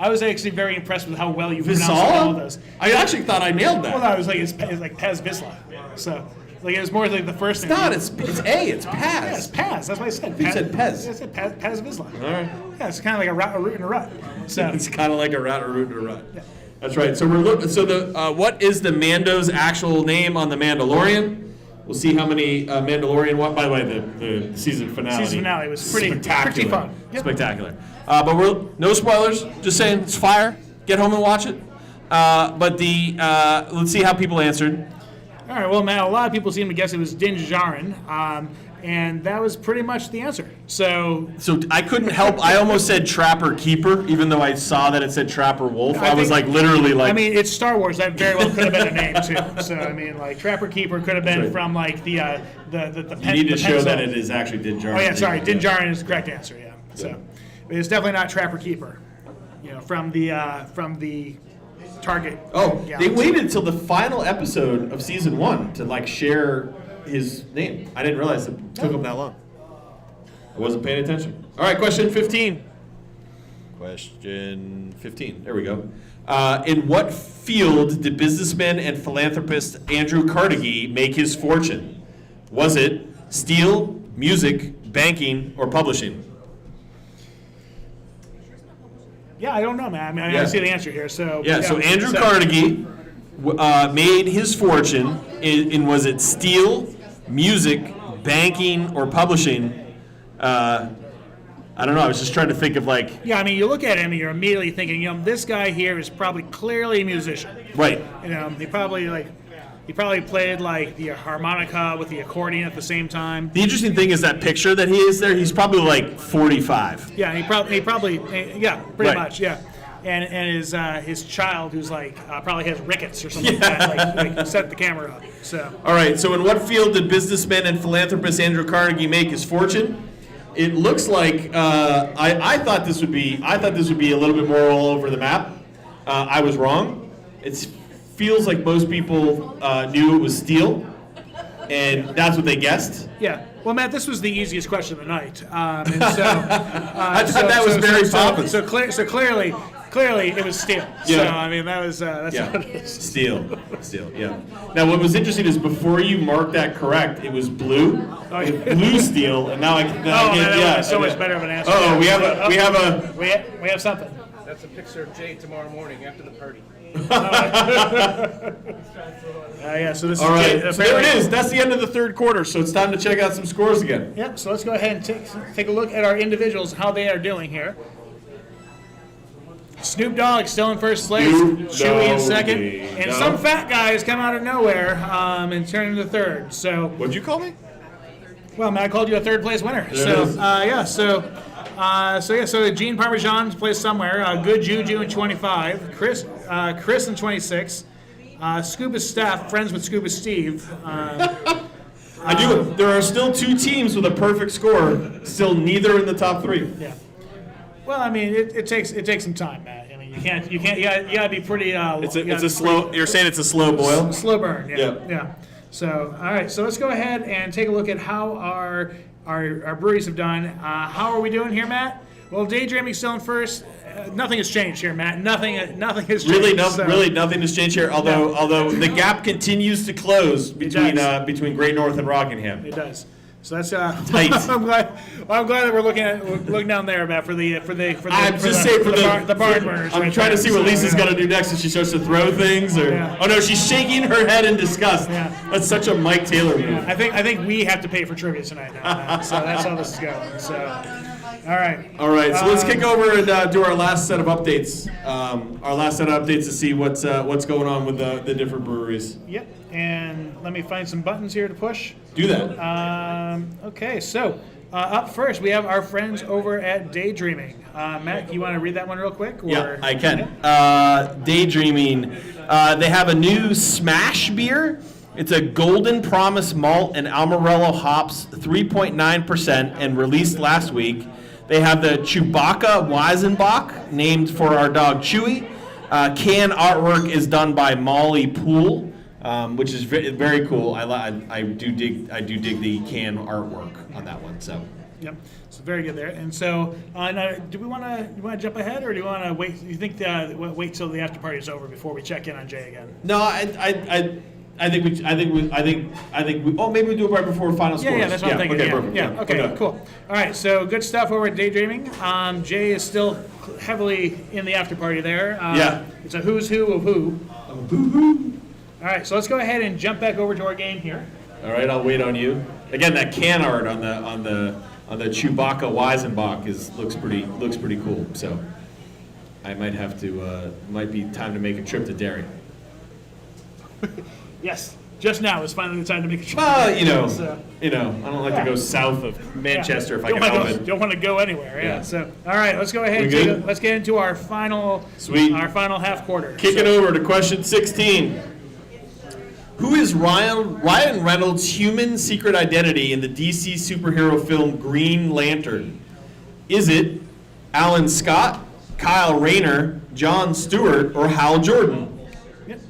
Speaker 1: I was actually very impressed with how well you pronounced all of
Speaker 2: Vizal?
Speaker 1: those.
Speaker 2: I actually thought I nailed that.
Speaker 1: Well, no, it was like it's like Paz Vizsla. So like it was more like the first thing.
Speaker 2: Not, it's A, it's Paz.
Speaker 1: Yeah, it's Paz. That's what I said.
Speaker 2: You said Pez.
Speaker 1: Yeah, I said Paz Vizsla.
Speaker 2: All right.
Speaker 1: Yeah, it's kind of like a root and a rut. So
Speaker 2: It's kind of like a rat, a root, and a rut. That's right. So we're looking. So what is the Mando's actual name on The Mandalorian? We'll see how many Mandalorian. By the way, the season finale.
Speaker 1: Season finale was pretty
Speaker 2: spectacular.
Speaker 1: fun. Yep.
Speaker 2: Spectacular. But we're no spoilers. Just saying, it's fire. Get home and watch it. But let's see how people answered.
Speaker 1: all right. Well, Matt, a lot of people seem to guess it was Din Djarin, and that was pretty much the answer. So
Speaker 2: So I couldn't help. I almost said Trapper Keeper, even though I saw that it said Trapper Wolf. I was
Speaker 1: think-
Speaker 2: like literally like.
Speaker 1: I mean, it's Star Wars. That very well could have been a name too. So I mean, like Trapper Keeper could have been
Speaker 2: Right.
Speaker 1: from like the
Speaker 2: you need to show that
Speaker 1: it
Speaker 2: it is actually Din Djarin.
Speaker 1: Oh yeah, sorry, Din Djarin is the correct answer. Yeah. So but it's definitely not Trapper Keeper. You know, from the Target.
Speaker 2: Oh, they
Speaker 1: galaxy.
Speaker 2: waited till the final episode of season 1 to like share his name. I didn't realize it took him that long. I wasn't paying attention. All right, question 15. Question 15. There we go. In what field did businessman and philanthropist Andrew Carnegie make his fortune? Was it steel, music, banking, or publishing?
Speaker 1: Yeah, I don't know, man. I mean, I
Speaker 2: Yeah.
Speaker 1: see the answer here. So
Speaker 2: Yeah, so Andrew Carnegie made his fortune in was it steel, music, banking, or publishing? I don't know. I was just trying to think of like
Speaker 1: Yeah, I mean, you look at him and you're immediately thinking, you know, this guy here is probably clearly a musician.
Speaker 2: right.
Speaker 1: You know, he probably played like the harmonica with the accordion at the same time.
Speaker 2: The interesting thing is that picture that he is there. He's probably like 45.
Speaker 1: Yeah, he probably pretty
Speaker 2: Right.
Speaker 1: much, yeah. And his child, who's like probably has rickets or something like that, like set the camera up. So
Speaker 2: All right. So in what field did businessman and philanthropist Andrew Carnegie make his fortune? It looks like I thought this would be a little bit more all over the map. I was wrong. It feels like most people knew it was steel, and that's what they guessed.
Speaker 1: yeah. Well, Matt, this was the easiest question of the night, and so
Speaker 2: I thought that was very poppin'.
Speaker 1: So clearly it was steel.
Speaker 2: Yeah.
Speaker 1: So I mean that's
Speaker 2: Yeah,
Speaker 1: what it is.
Speaker 2: steel. Yeah. Now, what was interesting is before you marked that correct, it was blue,
Speaker 1: Oh, yeah.
Speaker 2: blue steel, and now I can.
Speaker 1: Oh, man, that would have so much better of an answer.
Speaker 2: Oh, we have
Speaker 1: We have something.
Speaker 3: That's a picture of Jay tomorrow morning after the party.
Speaker 1: Yeah. So this
Speaker 2: All
Speaker 1: is
Speaker 2: right, so there it is. That's the end of the third quarter. So it's time to check out some scores again.
Speaker 1: Yep. So let's go ahead and take a look at our individuals, how they are doing here. Snoop Dogg still in first place,
Speaker 2: Snoop
Speaker 1: Chewy in second,
Speaker 2: Doggy
Speaker 1: and
Speaker 2: Dogg.
Speaker 1: some fat guys come out of nowhere and turn into third. So,
Speaker 4: What'd you call me?
Speaker 1: well, man, I called you a third place winner.
Speaker 2: There it is.
Speaker 1: So Gene Parmesan plays somewhere. Good Juju in 25. Chris in 26. Scuba Steph, friends with Scuba Steve.
Speaker 2: I do. There are still 2 teams with a perfect score. Still neither in the top 3.
Speaker 1: Yeah. Well, I mean, it takes some time, Matt. I mean, you gotta be pretty.
Speaker 2: It's a slow. You're saying it's a slow boil.
Speaker 1: Slow burn.
Speaker 2: Yeah.
Speaker 1: Yeah. So, all right. So let's go ahead and take a look at how our breweries have done. How are we doing here, Matt? Well, Daydreaming's still in first. Nothing has changed here, Matt. Nothing has changed.
Speaker 2: Really,
Speaker 1: So-
Speaker 2: really nothing has changed here. Although the gap continues to close between between Great North and Rockingham.
Speaker 1: It does. So that's
Speaker 2: Tight.
Speaker 1: I'm glad that we're looking down there, Matt, for the
Speaker 2: the
Speaker 1: barn burners.
Speaker 2: I'm
Speaker 1: right
Speaker 2: trying to
Speaker 1: there.
Speaker 2: see what
Speaker 1: So,
Speaker 2: Lisa's
Speaker 1: yeah.
Speaker 2: gonna do next. If she starts to throw things, or
Speaker 1: Yeah.
Speaker 2: oh no, she's shaking her head in disgust.
Speaker 1: Yeah.
Speaker 2: That's such a Mike Taylor move.
Speaker 1: I think we have to pay for trivia tonight now, Matt. So that's how this is going. So, all right.
Speaker 2: All right, so let's kick over and do our last set of updates. Our last set of updates to see what's going on with the different breweries.
Speaker 1: Yep. And let me find some buttons here to push.
Speaker 2: Do that.
Speaker 1: Okay, so up first we have our friends over at Daydreaming. Matt, you want to read that one real quick? Or?
Speaker 2: Yeah, I can. Daydreaming. They have a new Smash beer. It's a Golden Promise malt and Amarillo hops, 3.9%, and released last week. They have the Chewbacca Weizenbach, named for our dog Chewy. Can artwork is done by Molly Poole, which is very cool. I do dig the can artwork on that one. So.
Speaker 1: Yep. So very good there. And so, now, do we want to jump ahead, or do you want to wait? You think wait till the after party is over before we check in on Jay again?
Speaker 2: No, I think we. Oh, maybe we do it right before final scores.
Speaker 1: Yeah, that's what I'm thinking.
Speaker 2: Okay,
Speaker 1: Yeah,
Speaker 2: perfect.
Speaker 1: yeah. Okay, cool. All right, so good stuff over at Daydreaming. Jay is still heavily in the after party there.
Speaker 2: Yeah.
Speaker 1: It's a who's who of who. All right, so let's go ahead and jump back over to our game here.
Speaker 2: All right, I'll wait on you. Again, that can art on the Chewbacca Weizenbach looks pretty cool. So I might have to. Might be time to make a trip to Derry.
Speaker 1: Yes, just now is finally the time to make a trip.
Speaker 2: Well,
Speaker 1: So,
Speaker 2: I don't like to go south of Manchester if I
Speaker 1: don't
Speaker 2: can
Speaker 1: wanna
Speaker 2: help
Speaker 1: go,
Speaker 2: it.
Speaker 1: Don't want to go anywhere. Yeah.
Speaker 2: Yeah.
Speaker 1: So, all right, let's go ahead.
Speaker 2: We
Speaker 1: And
Speaker 2: good?
Speaker 1: let's get into our final.
Speaker 2: Sweet.
Speaker 1: Our final half quarter.
Speaker 2: Kicking over to question 16. Who is Ryan Reynolds' human secret identity in the DC superhero film Green Lantern? Is it Alan Scott, Kyle Rayner, John Stewart, or Hal Jordan?
Speaker 1: Yep.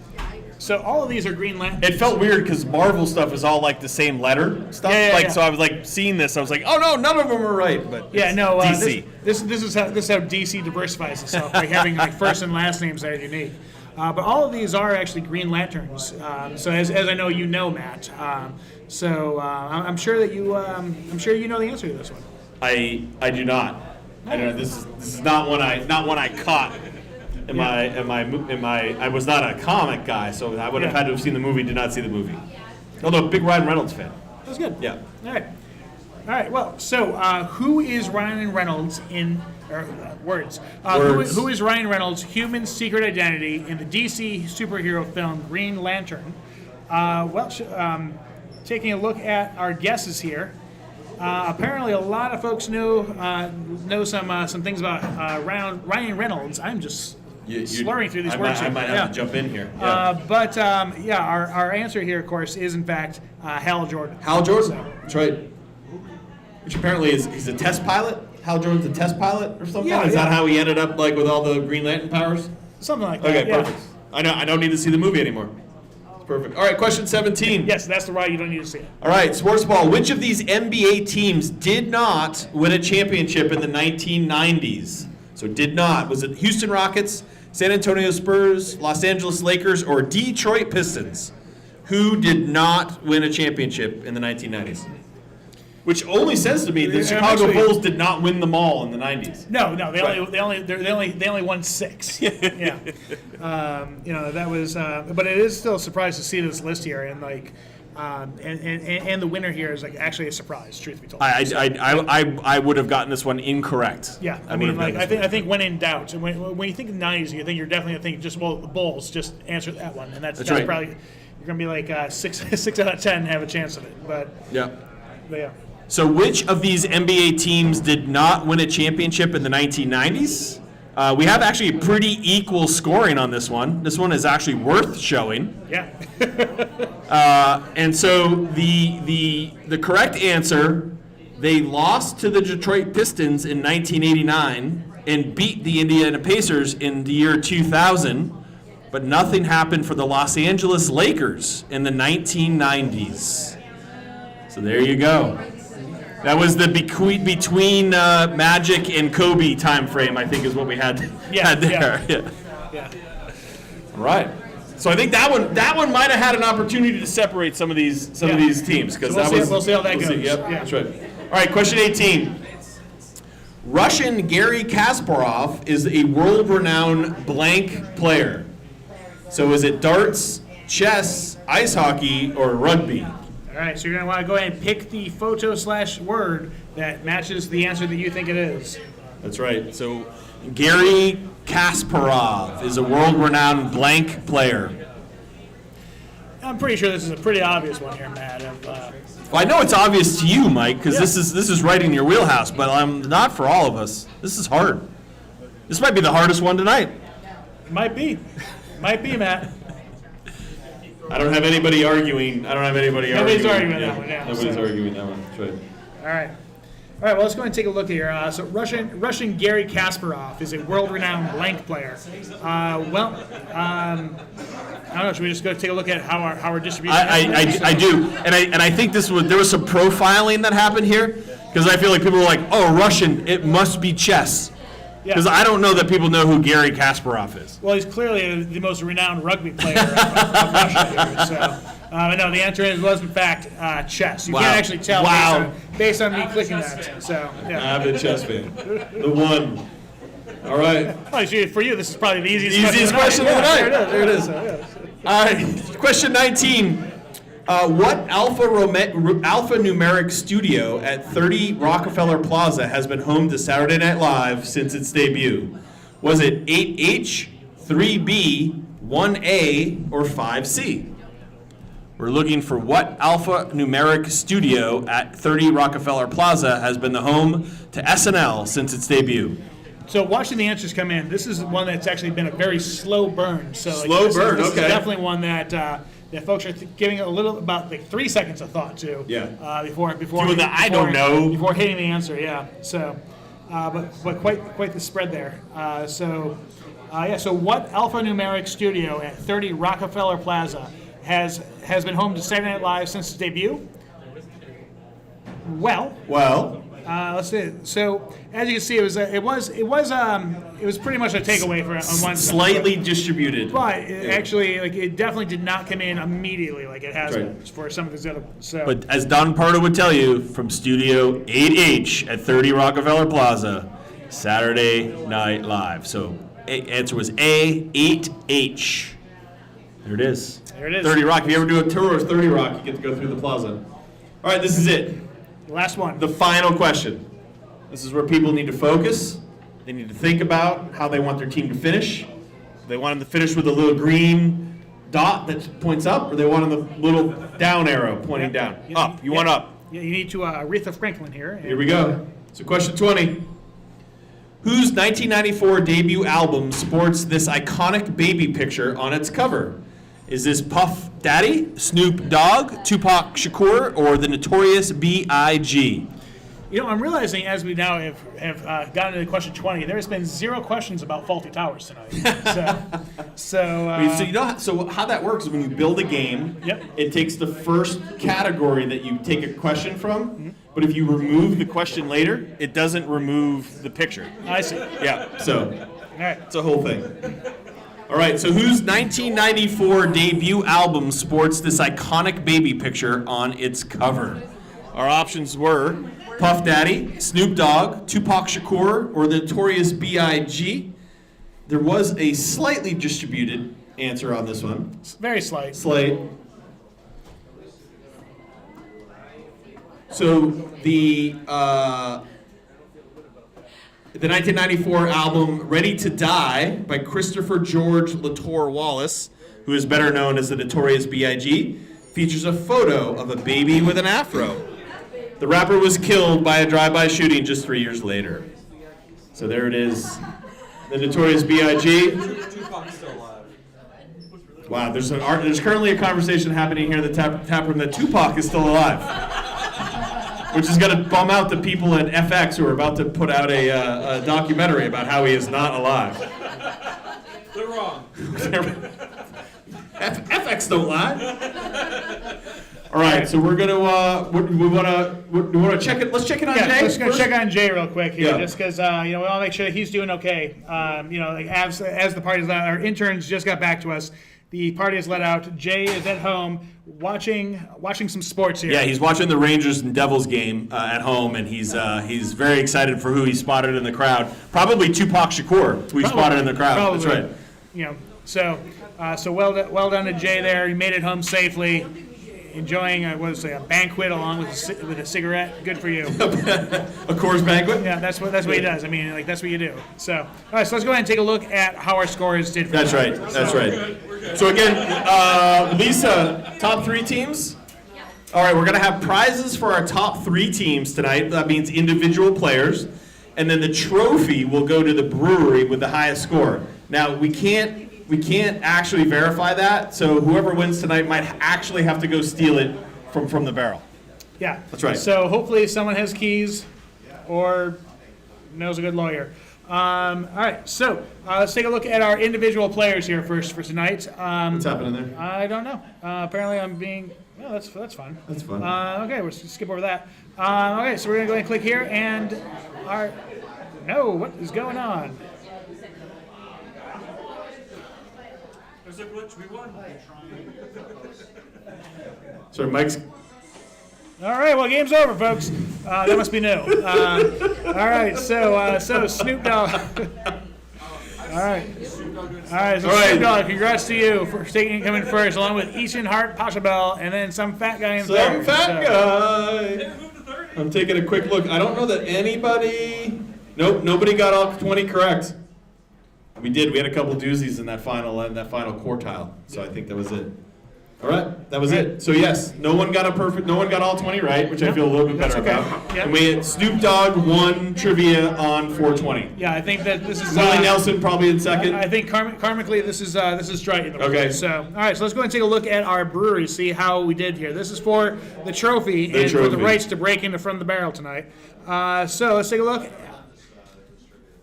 Speaker 1: So all of these are Green Lantern.
Speaker 2: It felt weird because Marvel stuff is all like the same letter stuff.
Speaker 1: Yeah.
Speaker 2: So I was like seeing this, I was like, oh no, none of them are right. But
Speaker 1: Yeah,
Speaker 2: it's
Speaker 1: no.
Speaker 2: DC.
Speaker 1: This is how DC diversifies itself by having like first and last names that are unique. But all of these are actually Green Lanterns. So as I know, you know, Matt. I'm sure that you know the answer to this one.
Speaker 2: I do not. I don't know. This is not one I caught. I was not a comic guy, so I would have had to have seen the movie. Did not see the movie. Although big Ryan Reynolds fan.
Speaker 1: That's good.
Speaker 2: Yeah.
Speaker 1: All right. Well, so who is Ryan Reynolds in words?
Speaker 2: Words.
Speaker 1: Who is Ryan Reynolds' human secret identity in the DC superhero film Green Lantern? Taking a look at our guesses here. Apparently, a lot of folks know some things about Ryan Reynolds. I'm just slurring through these words.
Speaker 2: I might have to jump in here. Yeah.
Speaker 1: Our answer here, of course, is in fact Hal Jordan.
Speaker 2: Hal Jordan.
Speaker 1: So,
Speaker 2: That's right. Which apparently he's a test pilot. Hal Jordan's a test pilot or something.
Speaker 1: Yeah,
Speaker 2: Is that
Speaker 1: yeah.
Speaker 2: how he ended up like with all the Green Lantern powers?
Speaker 1: something like that.
Speaker 2: Okay,
Speaker 1: yeah.
Speaker 2: perfect. I don't need to see the movie anymore. It's perfect. All right, question 17.
Speaker 1: Yes, that's the why you don't need to see it.
Speaker 2: All right, sports ball. Which of these NBA teams did not win a championship in the 1990s? So did not. Was it Houston Rockets, San Antonio Spurs, Los Angeles Lakers, or Detroit Pistons? Who did not win a championship in the 1990s? Which only says to me the
Speaker 1: Yeah,
Speaker 2: Chicago
Speaker 1: actually-
Speaker 2: Bulls did not win them all in the 90s.
Speaker 1: No, they
Speaker 2: Right.
Speaker 1: only won 6. Yeah, that was. But it is still a surprise to see this list here, and like And the winner here is like actually a surprise. Truth be told.
Speaker 2: I would have gotten this one incorrect.
Speaker 1: Yeah, I
Speaker 2: would
Speaker 1: mean,
Speaker 2: have gotten
Speaker 1: like
Speaker 2: this
Speaker 1: I think when in doubt, and when you think of the 90s, you think you're definitely thinking just the Bulls. Just answer that one, and that's
Speaker 2: right.
Speaker 1: probably you're gonna be like 6 out of 10 have a chance of it. But
Speaker 2: Yeah.
Speaker 1: yeah.
Speaker 2: So which of these NBA teams did not win a championship in the 1990s? We have actually a pretty equal scoring on this one. This one is actually worth showing.
Speaker 1: Yeah.
Speaker 2: And so the correct answer, they lost to the Detroit Pistons in 1989 and beat the Indiana Pacers in the year 2000, but nothing happened for the Los Angeles Lakers in the 1990s. So there you go. That was the between Magic and Kobe time frame, I think, is what we had there.
Speaker 1: Yeah.
Speaker 2: All right. So I think that one might have had an opportunity to separate some of these teams because
Speaker 1: We'll see how that goes.
Speaker 2: Yep,
Speaker 1: Yeah.
Speaker 2: that's right. All right, question 18. Russian Garry Kasparov is a world-renowned blank player. So is it darts, chess, ice hockey, or rugby?
Speaker 1: All right, so you're going to want to go ahead and pick the photo/word that matches the answer that you think it is.
Speaker 2: That's right. So Garry Kasparov is a world-renowned blank player.
Speaker 1: I'm pretty sure this is a pretty obvious one here, Matt.
Speaker 2: Well, I know it's obvious to you, Mike, because this is right in your wheelhouse, but not for all of us. This is hard. This might be the hardest one tonight.
Speaker 1: Might be, Matt.
Speaker 2: I don't have anybody arguing.
Speaker 1: Nobody's arguing that one. Yeah.
Speaker 2: Nobody's arguing that one. That's right.
Speaker 1: All right. Well, let's go ahead and take a look here. So Russian Garry Kasparov is a world-renowned blank player. I don't know. Should we just go take a look at how our distribution?
Speaker 2: I do, and I think there was some profiling that happened here because I feel like people were like, oh, Russian, it must be chess. Because I don't know that people know who Garry Kasparov is.
Speaker 1: Well, he's clearly the most renowned rugby player of Russia here. So, no, the answer was in fact chess. You can't actually tell based on me clicking that. So, yeah.
Speaker 2: I'm a chess fan. The one. All right.
Speaker 1: Oh, for you, this is probably the easiest
Speaker 2: question of the night.
Speaker 1: There it is.
Speaker 2: All right. Question 19. What alphanumeric studio at 30 Rockefeller Plaza has been home to Saturday Night Live since its debut? Was it 8H, 3B, 1A, or 5C? We're looking for what alphanumeric studio at 30 Rockefeller Plaza has been the home to SNL since its debut.
Speaker 1: So watching the answers come in, this is one that's actually been a very slow burn. So
Speaker 2: This
Speaker 1: is
Speaker 2: okay.
Speaker 1: definitely one that folks are giving a little about 3 seconds of thought to.
Speaker 2: Yeah.
Speaker 1: Before
Speaker 2: Doing the I don't know.
Speaker 1: before hitting the answer. Yeah. So, but quite the spread there. So what alphanumeric studio at 30 Rockefeller Plaza has been home to Saturday Night Live since its debut? Well. Let's see. So as you can see, it was pretty much a takeaway on one side.
Speaker 2: Slightly distributed.
Speaker 1: But actually, it definitely did not come in immediately like it has been for some of these other. So.
Speaker 2: But as Don Pardo would tell you, from Studio 8H at 30 Rockefeller Plaza, Saturday Night Live. So answer was A, 8H. There it is. 30 Rock. If you ever do a tour of 30 Rock, you get to go through the plaza. All right, this is it.
Speaker 1: Last one.
Speaker 2: The final question. This is where people need to focus. They need to think about how they want their team to finish. They want them to finish with a little green dot that points up, or they want them the little down arrow pointing down. Up. You want up.
Speaker 1: Yeah, you need to Aretha Franklin here.
Speaker 2: Here we go. So question 20. Whose 1994 debut album sports this iconic baby picture on its cover? Is this Puff Daddy, Snoop Dogg, Tupac Shakur, or the Notorious B.I.G.?
Speaker 1: You know, I'm realizing as we now have gotten into question 20, there's been 0 questions about Faulty Towers tonight.
Speaker 2: So how that works is when you build a game, it takes the first category that you take a question from, but if you remove the question later, it doesn't remove the picture.
Speaker 1: I see.
Speaker 2: Yeah, so
Speaker 1: All right.
Speaker 2: it's a whole thing. All right, so whose 1994 debut album sports this iconic baby picture on its cover? Our options were Puff Daddy, Snoop Dogg, Tupac Shakur, or the Notorious B.I.G. There was a slightly distributed answer on this one.
Speaker 1: Very slight.
Speaker 2: Slate. So the 1994 album "Ready to Die" by Christopher George Latour Wallace, who is better known as the Notorious B.I.G., features a photo of a baby with an afro. The rapper was killed by a drive-by shooting just 3 years later. So there it is, the Notorious B.I.G.
Speaker 4: Tupac's still alive.
Speaker 2: Wow, there's currently a conversation happening here in the tap room that Tupac is still alive, which is going to bum out the people at FX who are about to put out a documentary about how he is not alive.
Speaker 4: They're wrong.
Speaker 2: FX don't lie. All right, so we're gonna we want to check it. Let's check it on
Speaker 1: Yeah,
Speaker 2: Jay.
Speaker 1: let's go
Speaker 2: first.
Speaker 1: check on Jay real quick here,
Speaker 2: Yeah.
Speaker 1: just because we want to make sure that he's doing okay. Like as the party's let out, our interns just got back to us. The party is let out. Jay is at home watching some sports here.
Speaker 2: Yeah, he's watching the Rangers and Devils game at home, and he's very excited for who he spotted in the crowd. Probably Tupac Shakur, who he spotted in the crowd.
Speaker 1: Probably.
Speaker 2: That's right.
Speaker 1: So well done to Jay there. He made it home safely, enjoying a banquet along with a cigarette. Good for you.
Speaker 2: A Coors Banquet.
Speaker 1: Yeah, that's what he does. I mean, like that's what you do. So all right, so let's go ahead and take a look at how our scores did.
Speaker 2: That's right. That's right. So again, Lisa, top 3 teams. All right, we're gonna have prizes for our top 3 teams tonight. That means individual players, and then the trophy will go to the brewery with the highest score. Now we can't actually verify that, so whoever wins tonight might actually have to go steal it from the barrel.
Speaker 1: Yeah,
Speaker 2: That's right.
Speaker 1: So hopefully someone has keys, or knows a good lawyer. All right, so let's take a look at our individual players here first for tonight.
Speaker 2: What's happening there?
Speaker 1: I don't know. Apparently I'm being. Well, that's fun.
Speaker 2: That's fun.
Speaker 1: Okay, we'll skip over that. Okay, so we're gonna go ahead and click here, and our. No, what is going on?
Speaker 4: There's a glitch. We won.
Speaker 2: Sorry, Mike's.
Speaker 1: All right, well, game's over, folks. That must be new. All right, so Snoop Dogg. All right, so Snoop Dogg, congrats to you for coming first, along with Easton Hart, Pachelbel, and then some fat guy in third.
Speaker 2: Some fat guy. I'm taking a quick look. I don't know that anybody. Nope, nobody got all 20 correct. We did. We had a couple doozies in that final quartile. So I think that was it. All right, that was it. So yes, no one got all 20 right, which I feel a little bit better
Speaker 1: okay.
Speaker 2: about.
Speaker 1: Yep.
Speaker 2: And we had Snoop Dogg won trivia on 420.
Speaker 1: Yeah, I think that this is.
Speaker 2: Willie Nelson probably in second.
Speaker 1: I think karmically this is right in the
Speaker 2: Okay.
Speaker 1: So all right, so let's go ahead and take a look at our brewery, see how we did here. This is for the trophy and for the
Speaker 2: trophy.
Speaker 1: rights to break into From the Barrel tonight. So let's take a look.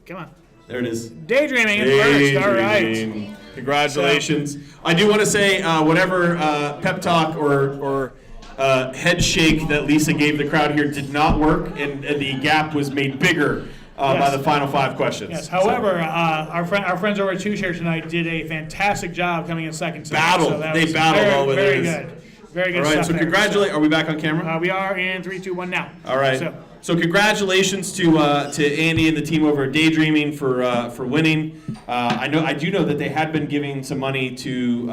Speaker 1: Come on.
Speaker 2: There it is.
Speaker 1: Daydreaming in first. All right.
Speaker 2: Daydreaming. Congratulations. I do want to say whatever pep talk or head shake that Lisa gave the crowd here did not work, and the gap was made bigger by
Speaker 1: Yes.
Speaker 2: the final 5 questions.
Speaker 1: Yes. However, our friends over at Two Share tonight did a fantastic job coming in second. tonight.
Speaker 2: Battled.
Speaker 1: So that
Speaker 2: They
Speaker 1: was
Speaker 2: battled
Speaker 1: very,
Speaker 2: all the way
Speaker 1: very
Speaker 2: there.
Speaker 1: good. Very good
Speaker 2: All right,
Speaker 1: stuff
Speaker 2: so
Speaker 1: there.
Speaker 2: congratulate. Are we back on camera?
Speaker 1: We are in 3, 2, 1 now.
Speaker 2: All right. So congratulations to Andy and the team over at Daydreaming for winning. I do know that they had been giving some money to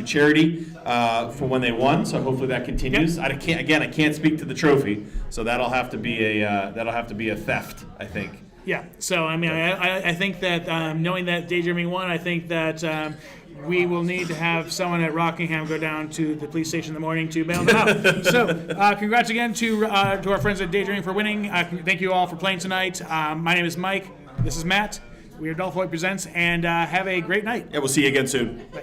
Speaker 2: charity for when they won. So hopefully that continues.
Speaker 1: Yep.
Speaker 2: I can't speak to the trophy, so that'll have to be a theft, I think.
Speaker 1: Yeah. So I mean, I think that knowing that Daydreaming won, I think that we will need to have someone at Rockingham go down to the police station in the morning to bail them out. So congrats again to our friends at Daydreaming for winning. Thank you all for playing tonight. My name is Mike. This is Matt. We are Dolph Hoyt Presents, and have a great night.
Speaker 2: Yeah, we'll see you again soon.
Speaker 1: Bye.